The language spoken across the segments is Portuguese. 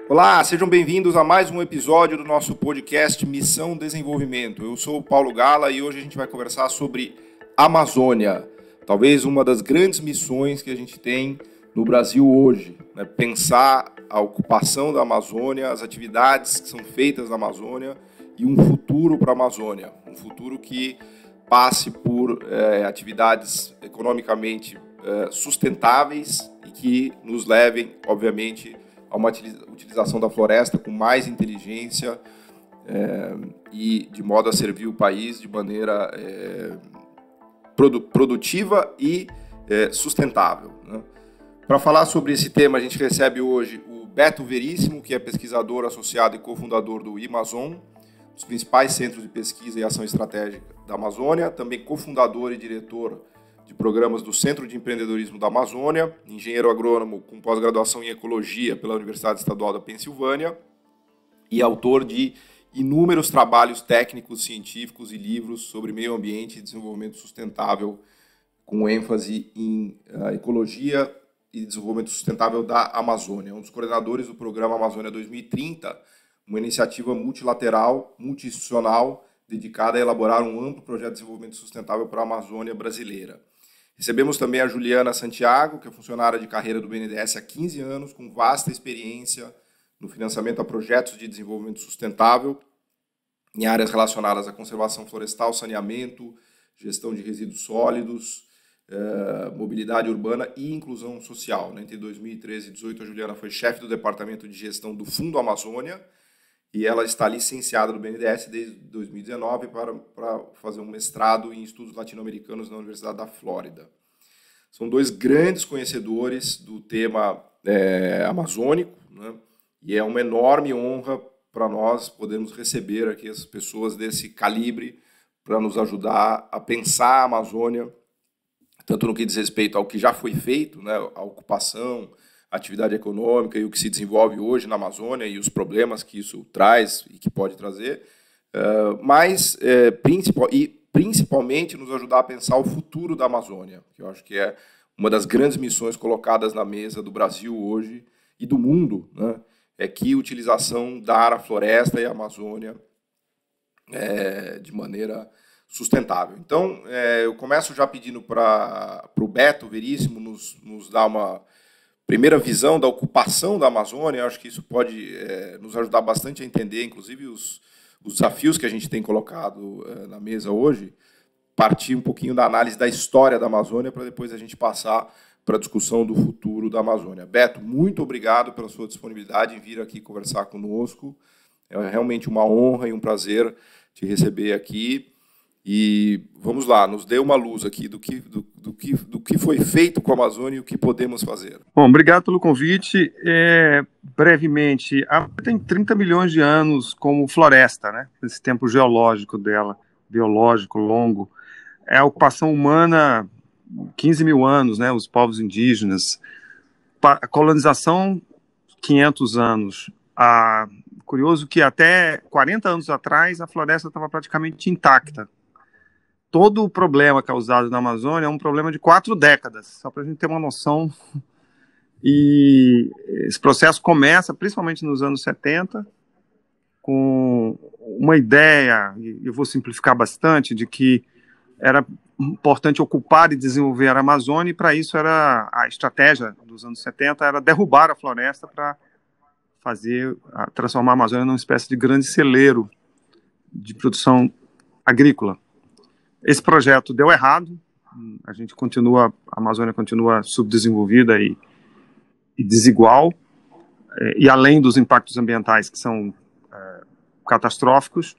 Olá, sejam bem-vindos a mais um episódio do nosso podcast Missão Desenvolvimento. Eu sou o Paulo Gala e hoje a gente vai conversar sobre Amazônia, talvez uma das grandes missões que a gente tem no Brasil hoje, né? Pensar a ocupação da Amazônia, as atividades que são feitas na Amazônia e um futuro para a Amazônia, um futuro que passe por atividades economicamente sustentáveis e que nos levem, obviamente, a uma utilização da floresta com mais inteligência e de modo a servir o país de maneira produtiva e sustentável, né? Para falar sobre esse tema, a gente recebe hoje o Beto Veríssimo, que é pesquisador associado e cofundador do IMAZON, dos principais centros de pesquisa e ação estratégica da Amazônia, também cofundador e diretor de programas do Centro de Empreendedorismo da Amazônia, engenheiro agrônomo com pós-graduação em Ecologia pela Universidade Estadual da Pensilvânia e autor de inúmeros trabalhos técnicos, científicos e livros sobre meio ambiente e desenvolvimento sustentável, com ênfase em ecologia e desenvolvimento sustentável da Amazônia. Um dos coordenadores do programa Amazônia 2030, uma iniciativa multilateral, multi-institucional, dedicada a elaborar um amplo projeto de desenvolvimento sustentável para a Amazônia brasileira. Recebemos também a Juliana Santiago, que é funcionária de carreira do BNDES há 15 anos, com vasta experiência no financiamento a projetos de desenvolvimento sustentável em áreas relacionadas à conservação florestal, saneamento, gestão de resíduos sólidos, mobilidade urbana e inclusão social. Entre 2013 e 2018, a Juliana foi chefe do Departamento de Gestão do Fundo Amazônia e ela está licenciada do BNDES desde 2019 para fazer um mestrado em estudos latino-americanos na Universidade da Flórida. São dois grandes conhecedores do tema amazônico, né? E é uma enorme honra para nós podermos receber aqui as pessoas desse calibre para nos ajudar a pensar a Amazônia, tanto no que diz respeito ao que já foi feito, né, a ocupação, a atividade econômica e o que se desenvolve hoje na Amazônia e os problemas que isso traz e que pode trazer, mas principalmente nos ajudar a pensar o futuro da Amazônia, que eu acho que é uma das grandes missões colocadas na mesa do Brasil hoje e do mundo, né, é que a utilização da floresta e a Amazônia de maneira sustentável. Então, eu começo já pedindo para o Beto Veríssimo nos dar uma primeira visão da ocupação da Amazônia. Eu acho que isso pode nos ajudar bastante a entender, inclusive, os desafios que a gente tem colocado na mesa hoje, partir um pouquinho da análise da história da Amazônia para depois a gente passar para a discussão do futuro da Amazônia. Beto, muito obrigado pela sua disponibilidade em vir aqui conversar conosco. É realmente uma honra e um prazer te receber aqui. E vamos lá, nos dê uma luz aqui do que foi feito com a Amazônia e o que podemos fazer. Bom, obrigado pelo convite. Brevemente, a Amazônia tem 30 milhões de anos como floresta, né? Esse tempo geológico dela, biológico, longo. É a ocupação humana, 15 mil anos, né? Os povos indígenas. A colonização, 500 anos. Curioso que até 40 anos atrás a floresta estava praticamente intacta. Todo o problema causado na Amazônia é um problema de 4 décadas, só para a gente ter uma noção. E esse processo começa principalmente nos anos 70, com uma ideia, e eu vou simplificar bastante, de que era importante ocupar e desenvolver a Amazônia, e para isso era a estratégia dos anos 70 era derrubar a floresta para transformar a Amazônia numa espécie de grande celeiro de produção agrícola. Esse projeto deu errado, a Amazônia continua subdesenvolvida e desigual, e além dos impactos ambientais que são catastróficos.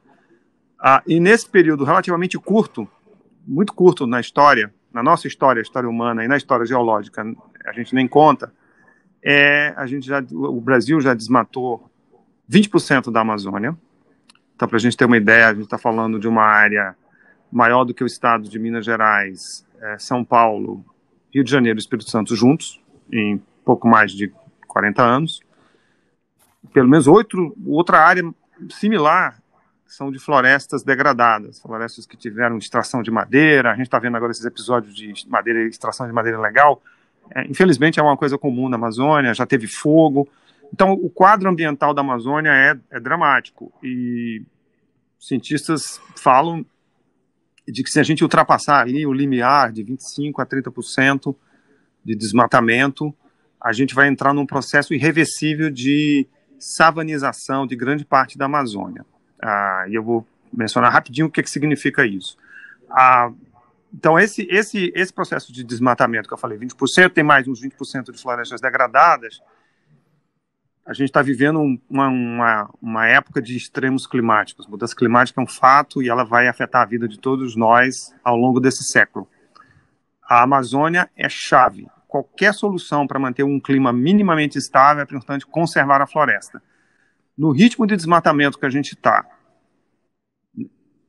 E nesse período relativamente curto, muito curto na história, na nossa história, a história humana e na história geológica, a gente nem conta, o Brasil já desmatou 20% da Amazônia. Então, para a gente ter uma ideia, a gente está falando de uma área maior do que o estado de Minas Gerais, São Paulo, Rio de Janeiro e Espírito Santo juntos, em pouco mais de 40 anos. Pelo menos outra área similar são de florestas degradadas, florestas que tiveram extração de madeira. A gente está vendo agora esses episódios de extração de madeira ilegal. Infelizmente é uma coisa comum na Amazônia, já teve fogo, Então, o quadro ambiental da Amazônia é dramático, e cientistas falam de que se a gente ultrapassar ali o limiar de 25% a 30% de desmatamento, a gente vai entrar num processo irreversível de savanização de grande parte da Amazônia. E eu vou mencionar rapidinho o que significa isso. Então, esse processo de desmatamento que eu falei, 20%, tem mais uns 20% de florestas degradadas. A gente está vivendo uma época de extremos climáticos. Mudança climática é um fato e ela vai afetar a vida de todos nós ao longo desse século. A Amazônia é chave. Qualquer solução para manter um clima minimamente estável é importante conservar a floresta. No ritmo de desmatamento que a gente está,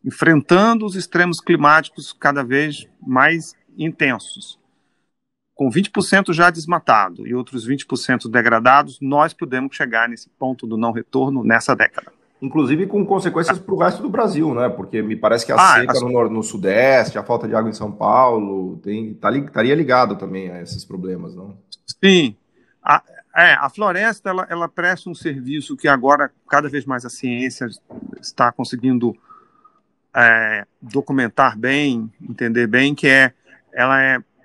enfrentando os extremos climáticos cada vez mais intensos, com 20% já desmatado e outros 20% degradados, nós podemos chegar nesse ponto do não retorno nessa década. Inclusive com consequências para o resto do Brasil, né? Porque me parece que a seca no Sudeste, a falta de água em São Paulo, estaria ligado também a esses problemas, não? Sim. A floresta, ela presta um serviço que agora, cada vez mais a ciência está conseguindo documentar bem, entender bem, que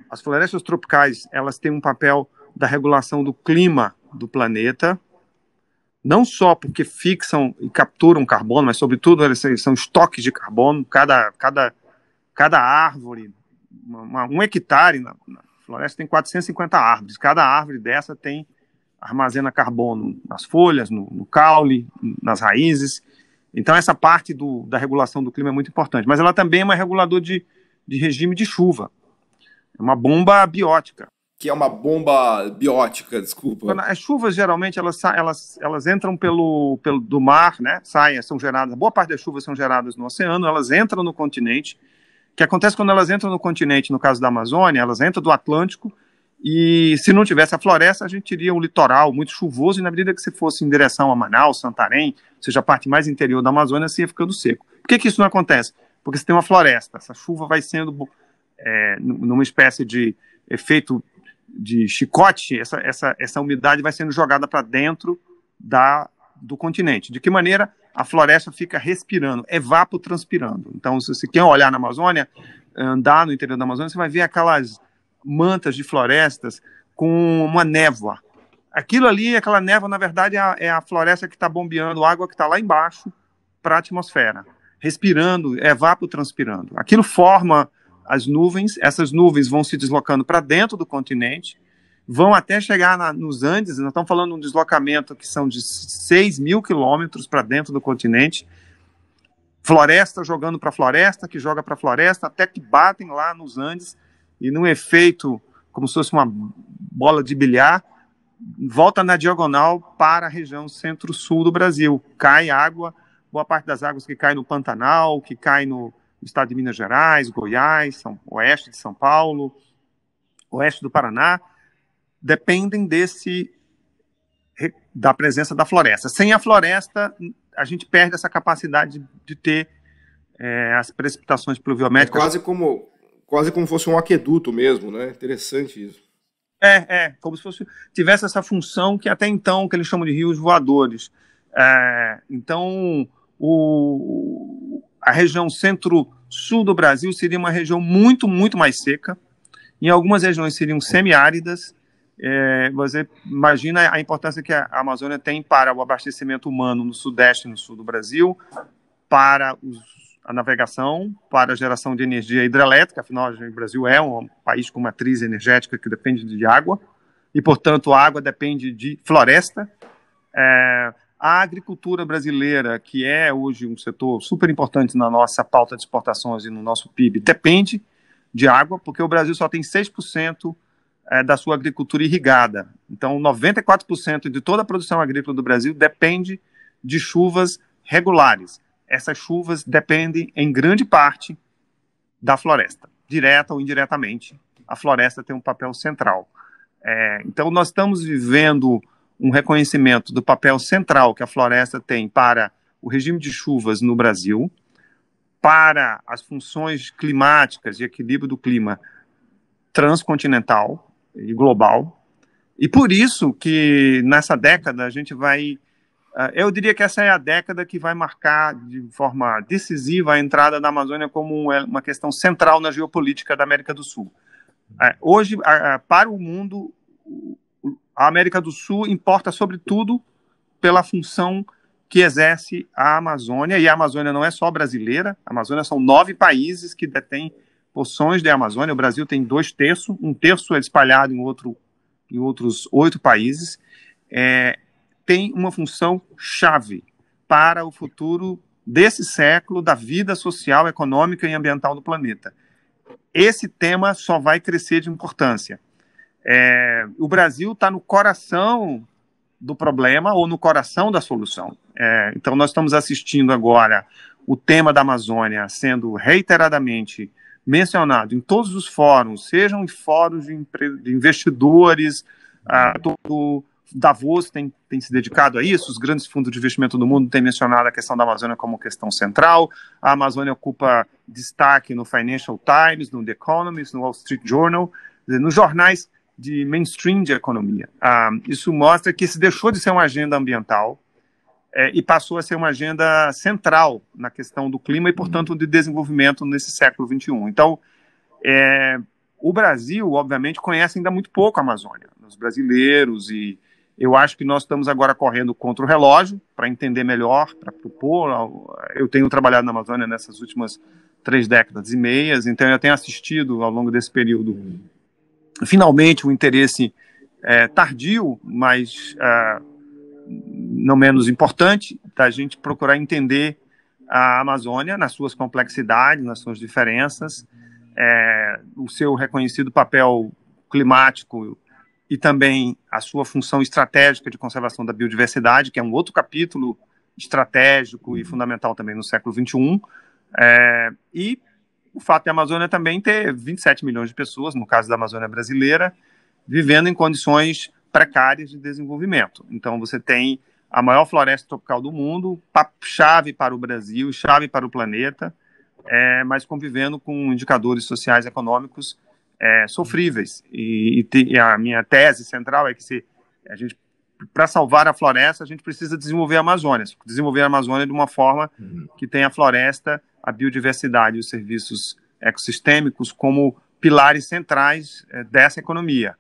as florestas tropicais, elas têm um papel da regulação do clima do planeta, não só porque fixam e capturam carbono, mas, sobretudo, eles são estoques de carbono. Cada árvore, um hectare na floresta tem 450 árvores. Cada árvore dessa armazena carbono nas folhas, no caule, nas raízes. Então, essa parte da regulação do clima é muito importante. Mas ela também é um regulador de regime de chuva. É uma bomba biótica. Que é uma bomba biótica, desculpa. As chuvas, geralmente, elas entram do mar, né? São geradas, boa parte das chuvas são geradas no oceano, elas entram no continente. O que acontece quando elas entram no continente, no caso da Amazônia, elas entram do Atlântico, e se não tivesse a floresta, a gente teria um litoral muito chuvoso, e na medida que você fosse em direção a Manaus, Santarém, ou seja, a parte mais interior da Amazônia, você ia ficando seco. Por que isso não acontece? Porque você tem uma floresta, essa chuva vai sendo, numa espécie de efeito de chicote, essa umidade vai sendo jogada para dentro do continente. De que maneira? A floresta fica respirando, evapotranspirando. Então, se você quer olhar na Amazônia, andar no interior da Amazônia, você vai ver aquelas mantas de florestas com uma névoa. Aquela névoa, na verdade, é a floresta que está bombeando água que está lá embaixo para a atmosfera, respirando, evapotranspirando. Aquilo forma as nuvens, essas nuvens vão se deslocando para dentro do continente, vão até chegar nos Andes. Nós estamos falando de um deslocamento que são de 6 mil quilômetros para dentro do continente, floresta jogando para floresta, que joga para floresta, até que batem lá nos Andes, e num efeito como se fosse uma bola de bilhar, volta na diagonal para a região centro-sul do Brasil. Cai água, boa parte das águas que cai no Pantanal, que cai no estado de Minas Gerais, Goiás, oeste de São Paulo, oeste do Paraná, dependem da presença da floresta. Sem a floresta, a gente perde essa capacidade de ter as precipitações pluviométricas. Quase como fosse um aqueduto mesmo, né? Interessante isso. Como se tivesse essa função que até então, que eles chamam de rios voadores. Então, a região centro-sul do Brasil seria uma região muito, muito mais seca. Em algumas regiões seriam semiáridas. Você imagina a importância que a Amazônia tem para o abastecimento humano no sudeste e no sul do Brasil, para a navegação, para a geração de energia hidrelétrica. Afinal, o Brasil é um país com matriz energética que depende de água, e, portanto, a água depende de floresta. A agricultura brasileira, que é hoje um setor super importante na nossa pauta de exportações e no nosso PIB, depende de água, porque o Brasil só tem 6% da sua agricultura irrigada. Então, 94% de toda a produção agrícola do Brasil depende de chuvas regulares. Essas chuvas dependem, em grande parte, da floresta, direta ou indiretamente. A floresta tem um papel central. Então, nós estamos vivendo um reconhecimento do papel central que a floresta tem para o regime de chuvas no Brasil, para as funções climáticas de equilíbrio do clima transcontinental e global, E por isso que nessa década a gente vai... eu diria que essa é a década que vai marcar de forma decisiva a entrada da Amazônia como uma questão central na geopolítica da América do Sul. Hoje, para o mundo, a América do Sul importa sobretudo pela função que exerce a Amazônia, e a Amazônia não é só brasileira, a Amazônia são 9 países que detêm porções da Amazônia, o Brasil tem 2/3, 1/3 é espalhado em outros 8 países, tem uma função chave para o futuro desse século, da vida social, econômica e ambiental do planeta. Esse tema só vai crescer de importância. O Brasil está no coração do problema ou no coração da solução. Então, nós estamos assistindo agora o tema da Amazônia sendo reiteradamente mencionado em todos os fóruns, sejam em fóruns de investidores, todo Davos tem se dedicado a isso, os grandes fundos de investimento do mundo têm mencionado a questão da Amazônia como questão central, a Amazônia ocupa destaque no Financial Times, no The Economist, no Wall Street Journal, nos jornais de mainstream de economia. Isso mostra que se deixou de ser uma agenda ambiental e passou a ser uma agenda central na questão do clima e, portanto, de desenvolvimento nesse século XXI. Então, o Brasil, obviamente, conhece ainda muito pouco a Amazônia, os brasileiros, e eu acho que nós estamos agora correndo contra o relógio para entender melhor, para propor. Eu tenho trabalhado na Amazônia nessas últimas 3 décadas e meias, então eu tenho assistido ao longo desse período, finalmente, um interesse tardio, mas não menos importante, da gente procurar entender a Amazônia nas suas complexidades, nas suas diferenças, o seu reconhecido papel climático e também a sua função estratégica de conservação da biodiversidade, que é um outro capítulo estratégico e fundamental também no século XXI, e o fato da Amazônia também ter 27 milhões de pessoas, no caso da Amazônia brasileira, vivendo em condições precárias de desenvolvimento. Então, você tem a maior floresta tropical do mundo, chave para o Brasil, chave para o planeta, mas convivendo com indicadores sociais e econômicos sofríveis. E a minha tese central é que para salvar a floresta, a gente precisa desenvolver a Amazônia de uma forma que tenha a floresta, a biodiversidade e os serviços ecossistêmicos como pilares centrais dessa economia.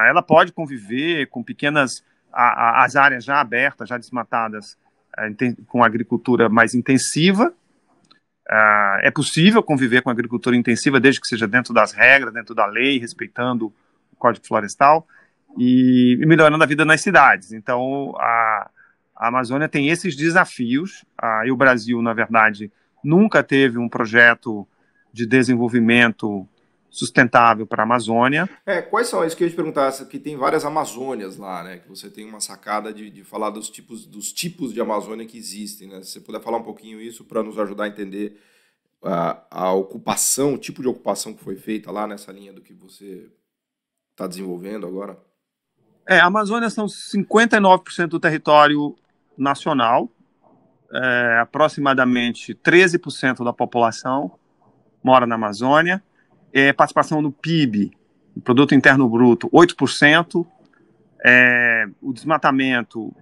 Ela pode conviver com pequenas, as áreas já abertas, já desmatadas, com agricultura mais intensiva. É possível conviver com agricultura intensiva desde que seja dentro das regras, dentro da lei, respeitando o Código Florestal e melhorando a vida nas cidades. Então, a Amazônia tem esses desafios, e o Brasil, na verdade, nunca teve um projeto de desenvolvimento sustentável para a Amazônia. Quais são, isso que eu ia te perguntar, que tem várias Amazônias lá, né? Que você tem uma sacada de falar dos tipos de Amazônia que existem, né? Se você puder falar um pouquinho isso para nos ajudar a entender a ocupação, o tipo de ocupação que foi feita lá nessa linha do que você está desenvolvendo agora. A Amazônia são 59% do território nacional, aproximadamente 13% da população mora na Amazônia, participação no PIB, no Produto Interno Bruto, 8%, o desmatamento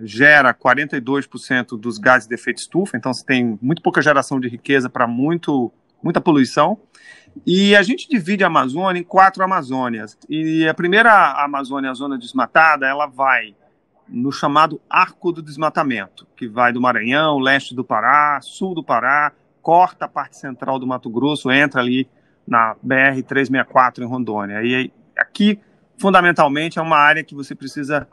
gera 42% dos gases de efeito estufa, então você tem muito pouca geração de riqueza para muita poluição, e a gente divide a Amazônia em 4 Amazônias, e a primeira Amazônia, a zona desmatada, ela vai no chamado Arco do Desmatamento, que vai do Maranhão, leste do Pará, sul do Pará, corta a parte central do Mato Grosso, entra ali na BR-364 em Rondônia. E aqui, fundamentalmente, é uma área que você precisa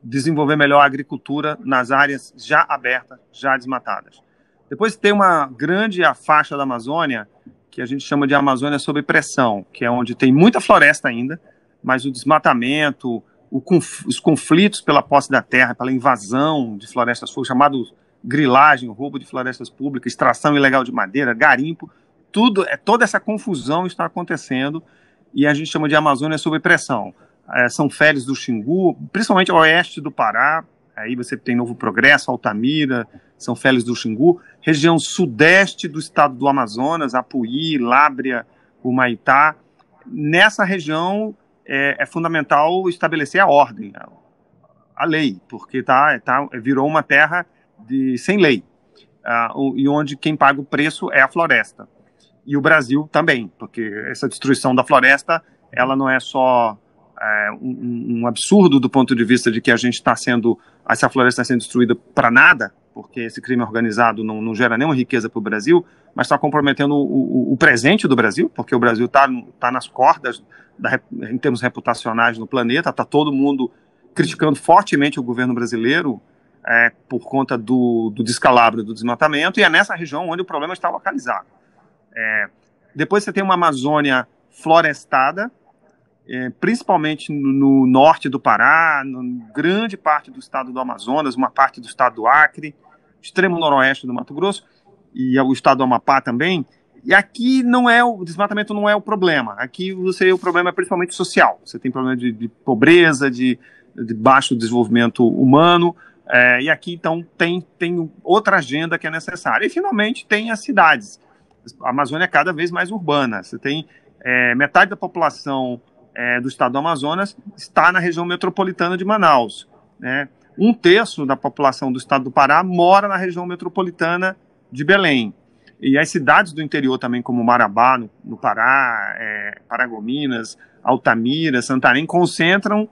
desenvolver melhor a agricultura nas áreas já abertas, já desmatadas. Depois tem uma grande faixa da Amazônia, que a gente chama de Amazônia sob pressão, que é onde tem muita floresta ainda, mas o desmatamento, os conflitos pela posse da terra, pela invasão de florestas públicas, chamado grilagem, roubo de florestas públicas, extração ilegal de madeira, garimpo, toda essa confusão está acontecendo e a gente chama de Amazônia sob pressão. São Félix do Xingu, principalmente ao oeste do Pará, aí você tem Novo Progresso, Altamira, São Félix do Xingu, região sudeste do estado do Amazonas, Apuí, Lábrea, Humaitá. Nessa região, é fundamental estabelecer a ordem, a lei, porque virou uma terra sem lei, e onde quem paga o preço é a floresta. E o Brasil também, porque essa destruição da floresta, ela não é só um absurdo do ponto de vista de que essa floresta está sendo destruída para nada, porque esse crime organizado não gera nenhuma riqueza para o Brasil, mas está comprometendo o presente do Brasil, porque o Brasil está nas cordas em termos reputacionais no planeta, está todo mundo criticando fortemente o governo brasileiro por conta do descalabro, do desmatamento, e é nessa região onde o problema está localizado. Depois você tem uma Amazônia florestada, principalmente no norte do Pará, grande parte do estado do Amazonas, uma parte do estado do Acre, extremo noroeste do Mato Grosso, e o estado do Amapá também. E aqui o desmatamento não é o problema. Aqui o problema é principalmente social. Você tem problema de pobreza, de baixo desenvolvimento humano, e aqui então tem outra agenda que é necessária. E finalmente tem as cidades. A Amazônia é cada vez mais urbana. Você tem metade da população do estado do Amazonas está na região metropolitana de Manaus, né? 1/3 da população do estado do Pará mora na região metropolitana de Belém. E as cidades do interior também, como Marabá, no Pará, Paragominas, Altamira, Santarém, concentram,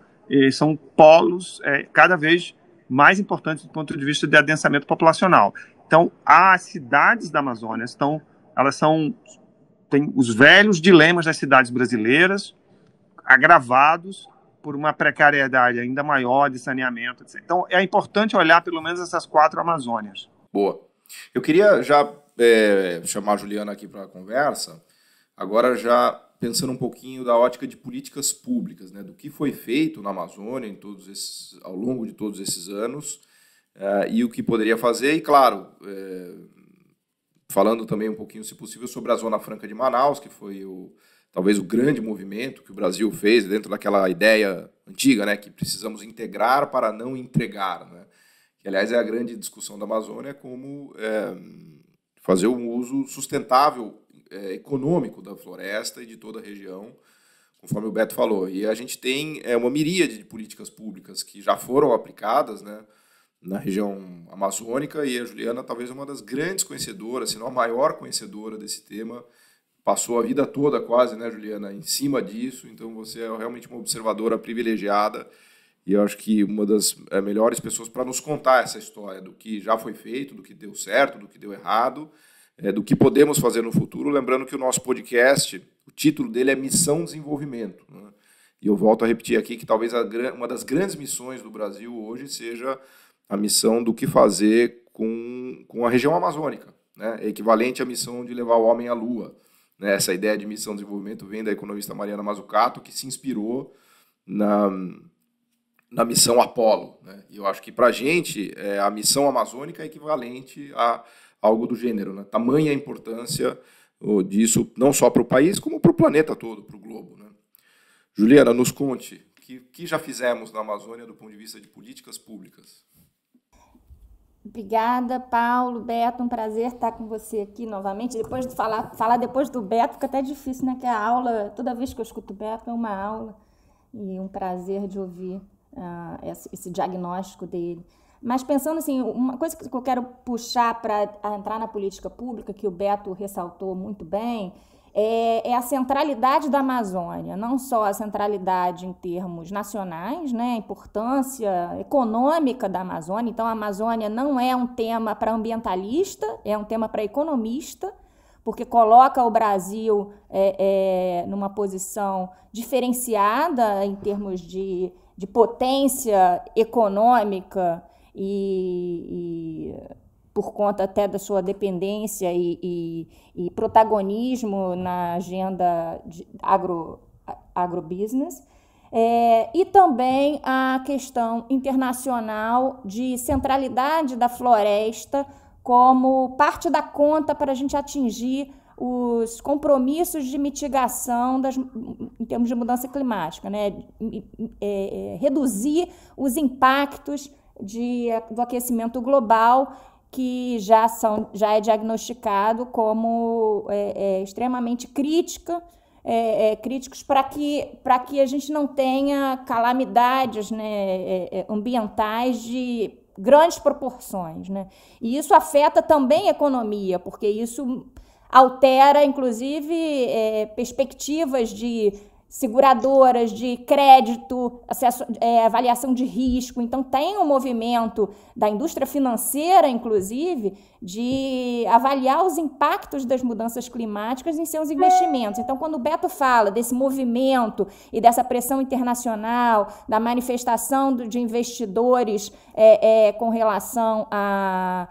são polos cada vez mais importantes do ponto de vista de adensamento populacional. Então, as cidades da Amazônia têm os velhos dilemas das cidades brasileiras, agravados por uma precariedade ainda maior de saneamento, etc. Então, é importante olhar pelo menos essas 4 Amazônias. Boa. Eu queria já chamar a Juliana aqui para a conversa, agora já pensando um pouquinho da ótica de políticas públicas, né, do que foi feito na Amazônia ao longo de todos esses anos, e o que poderia fazer, e claro, falando também um pouquinho, se possível, sobre a Zona Franca de Manaus, que foi talvez o grande movimento que o Brasil fez dentro daquela ideia antiga, né, que precisamos integrar para não entregar, né, que, aliás, é a grande discussão da Amazônia, como fazer um uso sustentável, econômico da floresta e de toda a região, conforme o Beto falou. E a gente tem uma miríade de políticas públicas que já foram aplicadas, né, na região amazônica, e a Juliana talvez uma das grandes conhecedoras, se não a maior conhecedora desse tema, passou a vida toda quase, né, Juliana, em cima disso, então você é realmente uma observadora privilegiada, e eu acho que uma das melhores pessoas para nos contar essa história do que já foi feito, do que deu certo, do que deu errado, do que podemos fazer no futuro. Lembrando que o nosso podcast, o título dele é Missão Desenvolvimento, né? E eu volto a repetir aqui que talvez uma das grandes missões do Brasil hoje seja a missão do que fazer com a região amazônica, né? É equivalente à missão de levar o homem à Lua, né? Essa ideia de missão de desenvolvimento vem da economista Mariana Mazzucato, que se inspirou na missão Apolo, né? E eu acho que, para a gente, a missão amazônica é equivalente a algo do gênero, né? Tamanha a importância disso, não só para o país, como para o planeta todo, para o globo, né? Juliana, nos conte, o que já fizemos na Amazônia do ponto de vista de políticas públicas? Obrigada, Paulo, Beto, um prazer estar com você aqui novamente. Depois de falar depois do Beto fica até difícil, né? Que a aula, toda vez que eu escuto o Beto, é uma aula e um prazer de ouvir esse diagnóstico dele. Mas pensando assim, uma coisa que eu quero puxar para entrar na política pública, que o Beto ressaltou muito bem, é a centralidade da Amazônia, não só a centralidade em termos nacionais, né, a importância econômica da Amazônia. Então, a Amazônia não é um tema para ambientalista, é um tema para economista, porque coloca o Brasil numa posição diferenciada em termos de potência econômica e por conta até da sua dependência e protagonismo na agenda de agrobusiness, e também a questão internacional de centralidade da floresta como parte da conta para a gente atingir os compromissos de mitigação em termos de mudança climática, né? Reduzir os impactos do aquecimento global, que já é diagnosticado como extremamente crítica críticos para que a gente não tenha calamidades, né, ambientais de grandes proporções, né? E isso afeta também a economia, porque isso altera, inclusive, perspectivas de seguradoras, de crédito, acesso, avaliação de risco. Então, tem um movimento da indústria financeira, inclusive, de avaliar os impactos das mudanças climáticas em seus investimentos. Então, quando o Beto fala desse movimento e dessa pressão internacional, da manifestação de investidores com relação à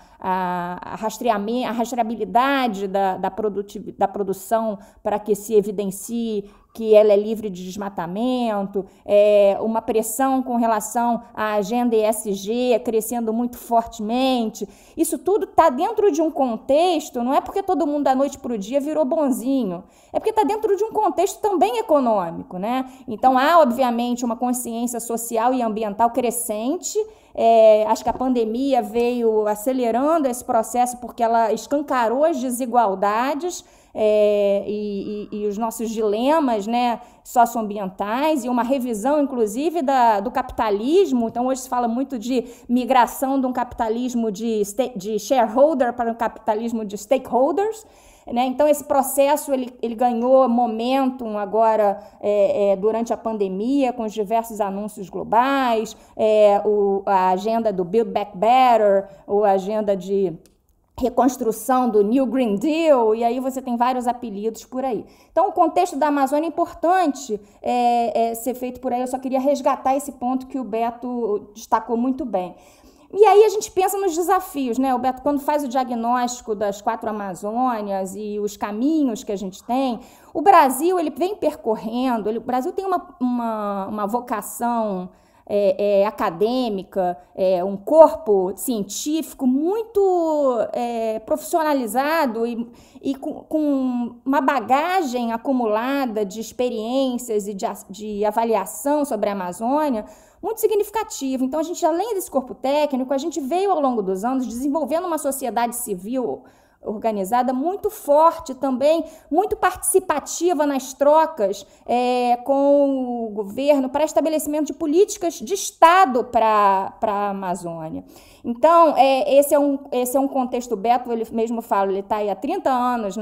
rastreabilidade da produção para que se evidencie que ela é livre de desmatamento, uma pressão com relação à agenda ESG crescendo muito fortemente. Isso tudo está dentro de um contexto, não é porque todo mundo da noite para o dia virou bonzinho, é porque está dentro de um contexto também econômico, né? Então, há, obviamente, uma consciência social e ambiental crescente. Acho que a pandemia veio acelerando esse processo porque ela escancarou as desigualdades e os nossos dilemas, né, socioambientais, e uma revisão, inclusive, do capitalismo. Então, hoje se fala muito de migração de um capitalismo de shareholder para um capitalismo de stakeholders, né? Então, esse processo ele ganhou momentum agora durante a pandemia, com os diversos anúncios globais, a agenda do Build Back Better, ou a agenda de reconstrução do New Green Deal, e aí você tem vários apelidos por aí. Então, o contexto da Amazônia é importante ser feito por aí. Eu só queria resgatar esse ponto que o Beto destacou muito bem. E aí a gente pensa nos desafios, né? O Beto, quando faz o diagnóstico das 4 Amazônias e os caminhos que a gente tem, o Brasil ele vem percorrendo, o Brasil tem uma vocação acadêmica, um corpo científico muito profissionalizado e com uma bagagem acumulada de experiências e de avaliação sobre a Amazônia muito significativo. Então, a gente, além desse corpo técnico, a gente veio ao longo dos anos desenvolvendo uma sociedade civil organizada muito forte também, muito participativa nas trocas com o governo para estabelecimento de políticas de Estado para a Amazônia. Então, esse é um contexto. O Beto, ele mesmo fala, ele está aí há 30 anos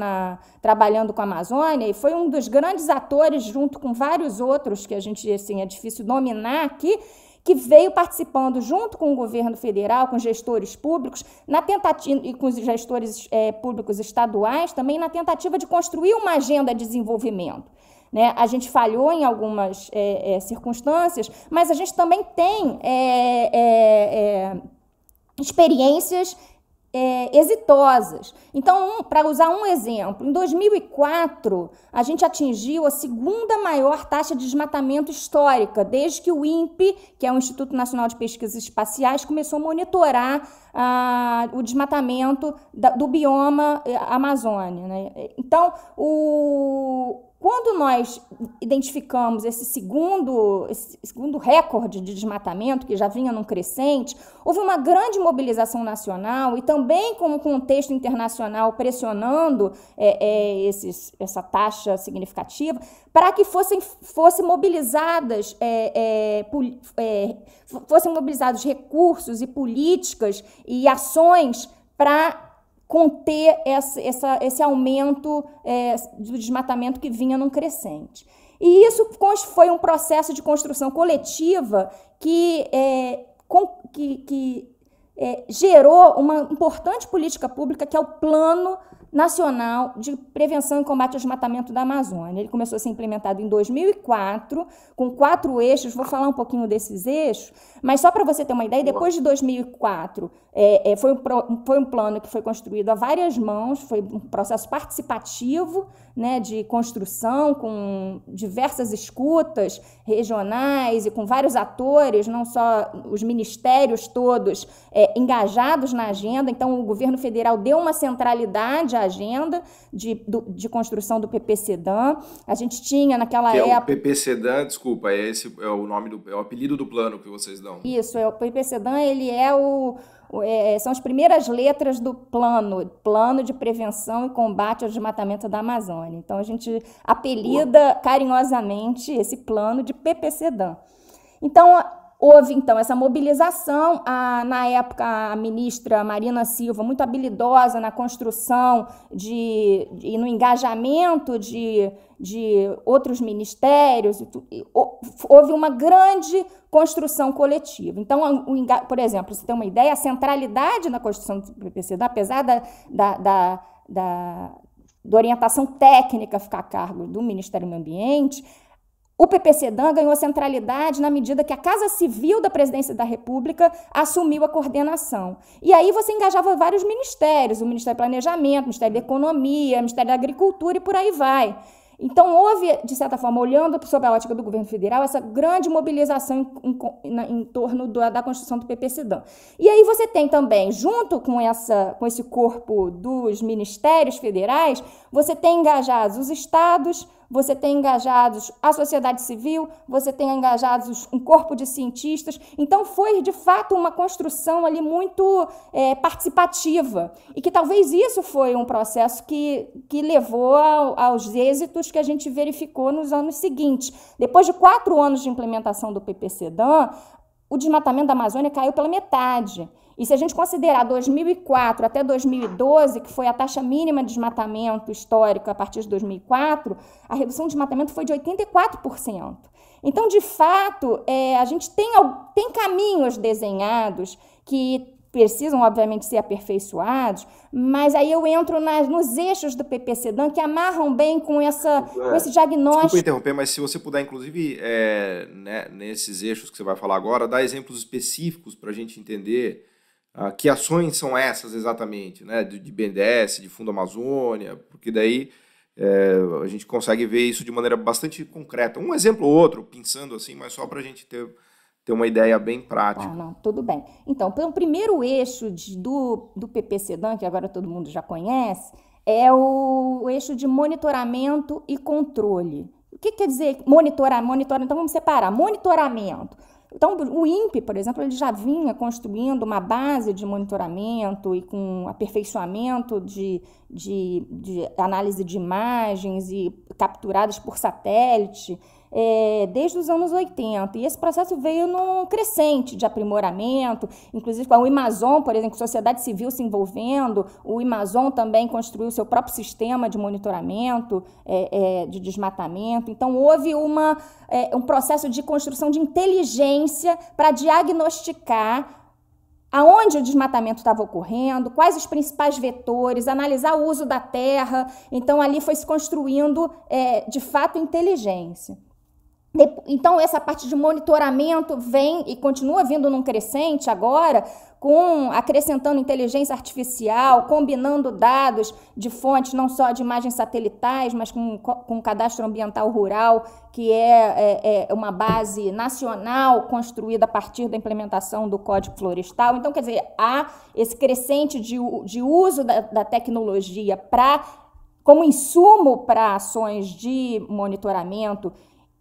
trabalhando com a Amazônia e foi um dos grandes atores, junto com vários outros que a gente, assim, é difícil nominar aqui, que veio participando junto com o governo federal, com gestores públicos, na tentativa, e com os gestores públicos estaduais também, na tentativa de construir uma agenda de desenvolvimento, né? A gente falhou em algumas circunstâncias, mas a gente também tem experiências exitosas. Então, para usar um exemplo, em 2004, a gente atingiu a 2ª maior taxa de desmatamento histórica, desde que o INPE, que é o Instituto Nacional de Pesquisas Espaciais, começou a monitorar o desmatamento do bioma Amazônia, né? Então, quando nós identificamos esse segundo recorde de desmatamento, que já vinha num crescente, houve uma grande mobilização nacional e também com um contexto internacional pressionando essa taxa significativa para que fossem mobilizados recursos e políticas e ações para conter esse aumento do desmatamento que vinha num crescente. E isso foi um processo de construção coletiva que gerou uma importante política pública, que é o Plano Nacional de Prevenção e Combate ao Desmatamento da Amazônia. Ele começou a ser implementado em 2004, com 4 eixos. Vou falar um pouquinho desses eixos, mas só para você ter uma ideia, depois de 2004, foi um plano que foi construído a várias mãos, foi um processo participativo, né, de construção, com diversas escutas regionais e com vários atores, não só os ministérios todos engajados na agenda. Então, o governo federal deu uma centralidade à agenda de construção do PPCDAM. A gente tinha naquela época... época... o PPCDAM, desculpa, esse é o nome é o apelido do plano que vocês dão. Isso, o PPCDAM, ele são as primeiras letras do Plano de Prevenção e Combate ao Desmatamento da Amazônia. Então, a gente apelida carinhosamente esse plano de PPCDAM. Então, houve, essa mobilização. Na época, a ministra Marina Silva, muito habilidosa na construção e no engajamento de outros ministérios, houve uma grande construção coletiva. Então, por exemplo, você tem uma ideia, a centralidade na construção do PPCDAM, apesar da orientação técnica ficar a cargo do Ministério do Meio Ambiente, o PPCDAM ganhou centralidade na medida que a Casa Civil da Presidência da República assumiu a coordenação. E aí você engajava vários ministérios, o Ministério do Planejamento, o Ministério da Economia, o Ministério da Agricultura e por aí vai. Então, houve, de certa forma, olhando sob a ótica do governo federal, essa grande mobilização em torno da construção do PPCDAM. E aí você tem também, junto com esse corpo dos ministérios federais, você tem engajados os estados, você tem engajados a sociedade civil, você tem engajados um corpo de cientistas. Então, foi, de fato, uma construção ali muito participativa. E que talvez isso foi um processo que levou aos êxitos que a gente verificou nos anos seguintes. Depois de 4 anos de implementação do PPCDAM, o desmatamento da Amazônia caiu pela metade. E se a gente considerar 2004 até 2012, que foi a taxa mínima de desmatamento histórico a partir de 2004, a redução de desmatamento foi de 84%. Então, de fato, a gente tem caminhos desenhados que precisam, obviamente, ser aperfeiçoados, mas aí eu entro nos eixos do PPCDAM que amarram bem com esse diagnóstico. Desculpa interromper, mas se você puder, inclusive, nesses eixos que você vai falar agora, dar exemplos específicos para a gente entender que ações são essas exatamente, né, de BNDES, de Fundo Amazônia, porque daí a gente consegue ver isso de maneira bastante concreta. Um exemplo ou outro, pensando assim, mas só para a gente ter uma ideia bem prática. Não, tudo bem. Então, pelo primeiro eixo do PPCDAM, que agora todo mundo já conhece, é o eixo de monitoramento e controle. O que quer dizer monitorar? Então, vamos separar. Monitoramento. Então, o INPE, por exemplo, ele já vinha construindo uma base de monitoramento e com aperfeiçoamento de análise de imagens e capturadas por satélite desde os anos 80. E esse processo veio num crescente de aprimoramento, inclusive com o Amazon, por exemplo, sociedade civil se envolvendo. O Amazon também construiu seu próprio sistema de monitoramento de desmatamento. Então, houve um processo de construção de inteligência para diagnosticar aonde o desmatamento estava ocorrendo, quais os principais vetores, analisar o uso da terra. Então, ali foi se construindo, de fato, inteligência. Então, essa parte de monitoramento vem e continua vindo num crescente agora, acrescentando inteligência artificial, combinando dados de fontes não só de imagens satelitais, mas com cadastro ambiental rural, que é uma base nacional construída a partir da implementação do Código Florestal. Então, quer dizer, há esse crescente de uso da tecnologia como insumo para ações de monitoramento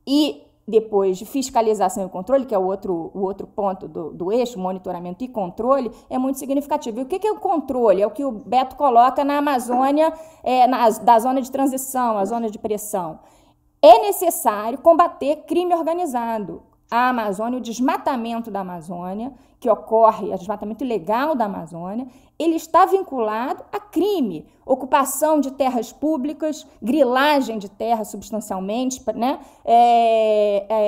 e depois de fiscalização e controle, que é o outro ponto do eixo, monitoramento e controle, é muito significativo. E o que é o controle? É o que o Beto coloca na Amazônia, da zona de transição, a zona de pressão. É necessário combater crime organizado. A Amazônia, o desmatamento da Amazônia, que ocorre, o desmatamento ilegal da Amazônia, ele está vinculado a crime, ocupação de terras públicas, grilagem de terra substancialmente, né?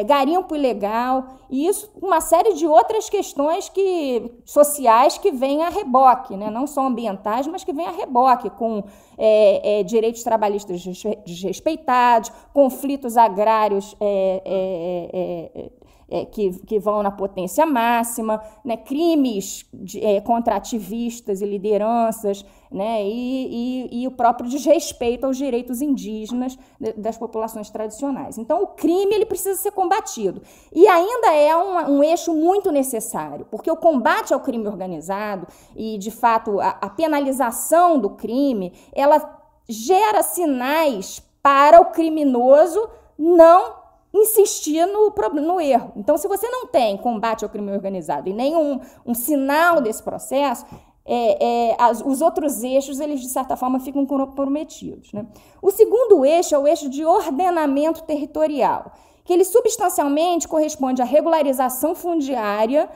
Garimpo ilegal, e isso, uma série de outras questões sociais que vêm a reboque, né? Não só ambientais, mas que vêm a reboque, com direitos trabalhistas desrespeitados, conflitos agrários que vão na potência máxima, né, crimes contra ativistas e lideranças, né, e o próprio desrespeito aos direitos indígenas das populações tradicionais. Então, o crime ele precisa ser combatido. E ainda é um eixo muito necessário, porque o combate ao crime organizado e, de fato, a penalização do crime, ela gera sinais para o criminoso não insistir no erro. Então, se você não tem combate ao crime organizado e nenhum um sinal desse processo, os outros eixos, eles, de certa forma, ficam comprometidos, né? O segundo eixo é o eixo de ordenamento territorial, que ele substancialmente corresponde à regularização fundiária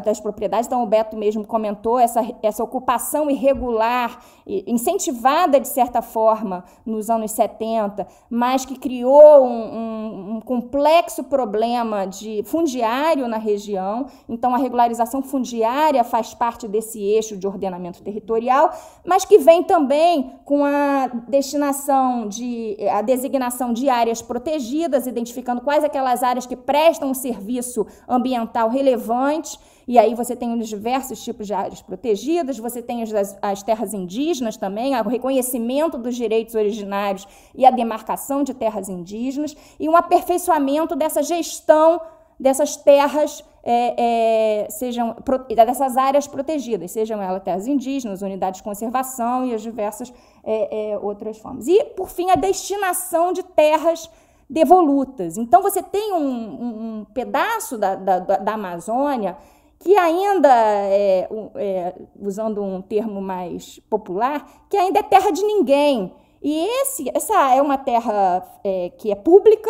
das propriedades. Então, o Beto mesmo comentou essa ocupação irregular, incentivada, de certa forma, nos anos 70, mas que criou um complexo problema fundiário na região. Então, a regularização fundiária faz parte desse eixo de ordenamento territorial, mas que vem também com a designação de áreas protegidas, identificando quais aquelas áreas que prestam um serviço ambiental relevante, e aí você tem os diversos tipos de áreas protegidas, você tem as terras indígenas também, o reconhecimento dos direitos originários e a demarcação de terras indígenas, e um aperfeiçoamento dessa gestão dessas terras, dessas áreas protegidas, sejam elas terras indígenas, unidades de conservação e as diversas outras formas. E, por fim, a destinação de terras devolutas. Então, você tem um pedaço da Amazônia que ainda, usando um termo mais popular, que ainda é terra de ninguém. E essa é uma terra que é pública.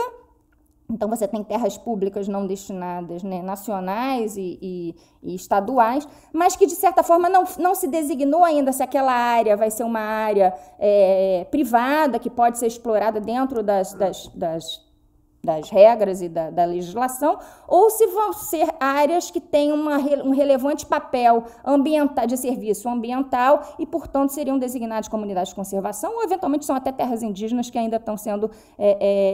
Então, você tem terras públicas não destinadas, né, nacionais e estaduais, mas que, de certa forma, não se designou ainda se aquela área vai ser uma área privada, que pode ser explorada dentro das regras e da legislação, ou se vão ser áreas que têm um relevante papel ambiental, de serviço ambiental e, portanto, seriam designadas comunidades de conservação, ou, eventualmente, são até terras indígenas que ainda estão sendo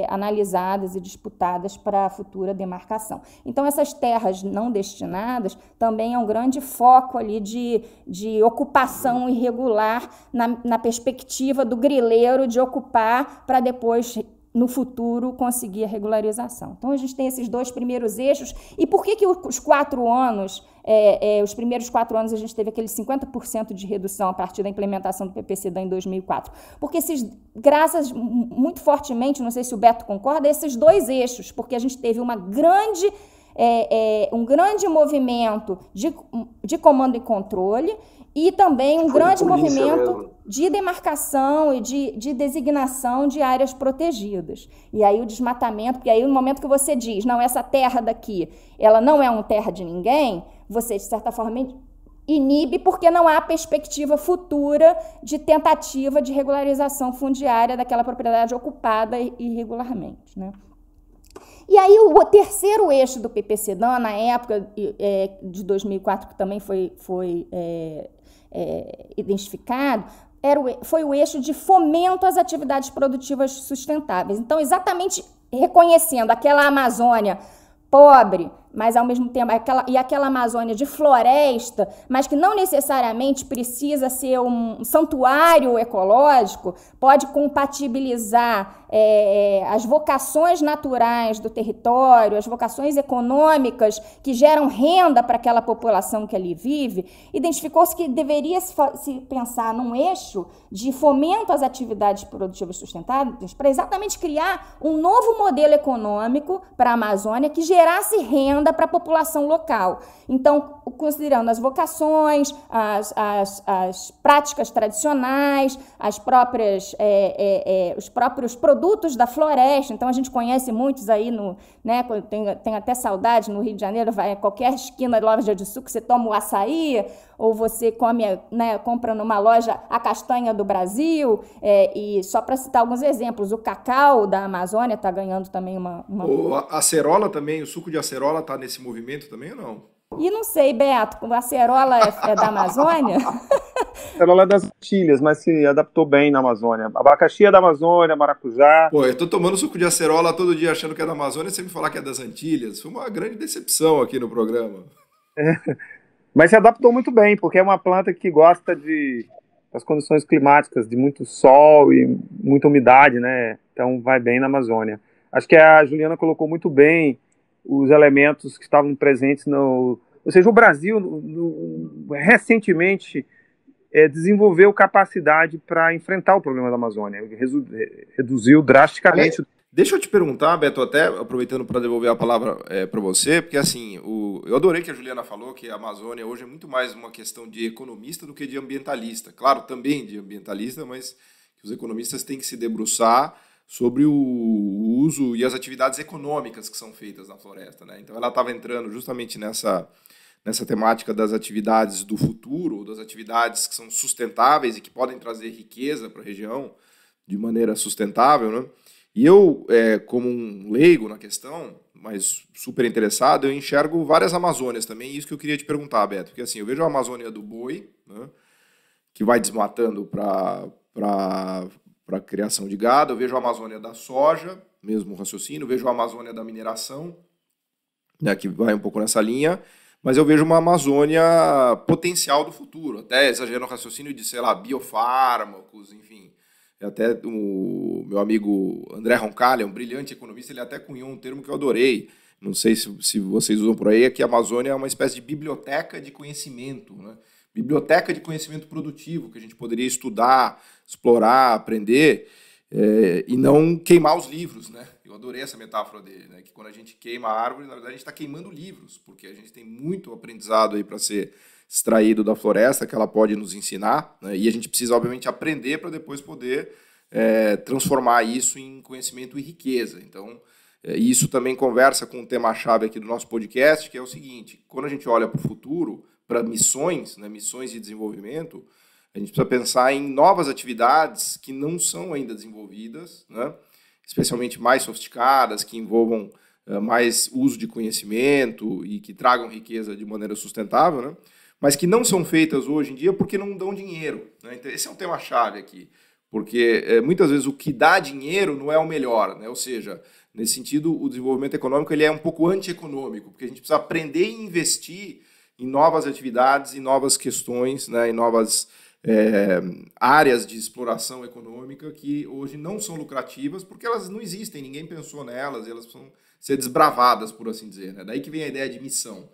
analisadas e disputadas para a futura demarcação. Então, essas terras não destinadas também é um grande foco ali de ocupação irregular na perspectiva do grileiro de ocupar para depois, no futuro, conseguir a regularização. Então, a gente tem esses dois primeiros eixos. E por que os 4 anos, os primeiros 4 anos, a gente teve aquele 50% de redução a partir da implementação do PPCDAN em 2004? Porque graças muito fortemente, não sei se o Beto concorda, esses dois eixos, porque a gente teve um grande movimento de comando e controle e também um grande movimento de demarcação e de designação de áreas protegidas. E aí o desmatamento, porque aí no momento que você diz, não, essa terra daqui, ela não é uma terra de ninguém, você, de certa forma, inibe, porque não há perspectiva futura de tentativa de regularização fundiária daquela propriedade ocupada irregularmente, né? E aí o terceiro eixo do PPCDAN, na época de 2004, que também foi identificado, foi o eixo de fomento às atividades produtivas sustentáveis. Então, exatamente reconhecendo aquela Amazônia pobre, mas ao mesmo tempo aquela Amazônia de floresta, mas que não necessariamente precisa ser um santuário ecológico, pode compatibilizar as vocações naturais do território, as vocações econômicas que geram renda para aquela população que ali vive. Identificou-se que deveria se pensar num eixo de fomento às atividades produtivas sustentáveis para exatamente criar um novo modelo econômico para a Amazônia que gerasse renda para a população local. Então, considerando as vocações, as práticas tradicionais, os próprios produtos da floresta. Então, a gente conhece muitos aí, né, tem até saudade, no Rio de Janeiro, vai a qualquer esquina de loja de suco, você toma o açaí, ou você compra numa loja a castanha do Brasil, e só para citar alguns exemplos, o cacau da Amazônia está ganhando também A acerola também, o suco de acerola está nesse movimento também ou não? E não sei, Beto, a acerola é da Amazônia? Acerola é das Antilhas, mas se adaptou bem na Amazônia. Abacaxi é da Amazônia, maracujá. Pô, eu tô tomando suco de acerola todo dia achando que é da Amazônia e você me falar que é das Antilhas. Foi uma grande decepção aqui no programa. Mas se adaptou muito bem, porque é uma planta que gosta das condições climáticas, de muito sol e muita umidade, né? Então vai bem na Amazônia. Acho que a Juliana colocou muito bem os elementos que estavam presentes no... Ou seja, o Brasil recentemente desenvolveu capacidade para enfrentar o problema da Amazônia. Reduziu drasticamente. Deixa eu te perguntar, Beto, até aproveitando para devolver a palavra para você, porque assim, eu adorei que a Juliana falou que a Amazônia hoje é muito mais uma questão de economista do que de ambientalista. Claro, também de ambientalista, mas que os economistas têm que se debruçar sobre o uso e as atividades econômicas que são feitas na floresta, né? Então ela estava entrando justamente nessa temática das atividades do futuro, das atividades que são sustentáveis e que podem trazer riqueza para a região de maneira sustentável, né? E eu, como um leigo na questão, mas super interessado, eu enxergo várias Amazônias também, e isso que eu queria te perguntar, Beto, porque assim, eu vejo a Amazônia do boi, né, que vai desmatando para a criação de gado, eu vejo a Amazônia da soja, mesmo raciocínio, eu vejo a Amazônia da mineração, né, que vai um pouco nessa linha, mas eu vejo uma Amazônia potencial do futuro, até exagerando o raciocínio de, sei lá, biofármacos, enfim. Até o meu amigo André Roncalli, um brilhante economista, ele até cunhou um termo que eu adorei, não sei se vocês usam por aí, é que a Amazônia é uma espécie de biblioteca de conhecimento, né? Biblioteca de conhecimento produtivo, que a gente poderia estudar, explorar, aprender, e não queimar os livros, né? Eu adorei essa metáfora dele, né? Que quando a gente queima a árvore, na verdade a gente está queimando livros, porque a gente tem muito aprendizado aí para ser extraído da floresta, que ela pode nos ensinar, né? E a gente precisa, obviamente, aprender para depois poder transformar isso em conhecimento e riqueza. Então, isso também conversa com o tema-chave aqui do nosso podcast, que é o seguinte: quando a gente olha para o futuro, para missões, né, missões de desenvolvimento, a gente precisa pensar em novas atividades que não são ainda desenvolvidas, né, especialmente mais sofisticadas, que envolvam mais uso de conhecimento e que tragam riqueza de maneira sustentável, né, mas que não são feitas hoje em dia porque não dão dinheiro, né? Então, esse é um tema-chave aqui, porque muitas vezes o que dá dinheiro não é o melhor, né? Ou seja, nesse sentido, o desenvolvimento econômico ele é um pouco antieconômico, porque a gente precisa aprender e investir em novas atividades, em novas questões, né? Em novas áreas de exploração econômica que hoje não são lucrativas porque elas não existem, ninguém pensou nelas, e elas precisam ser desbravadas, por assim dizer, né? Daí que vem a ideia de missão.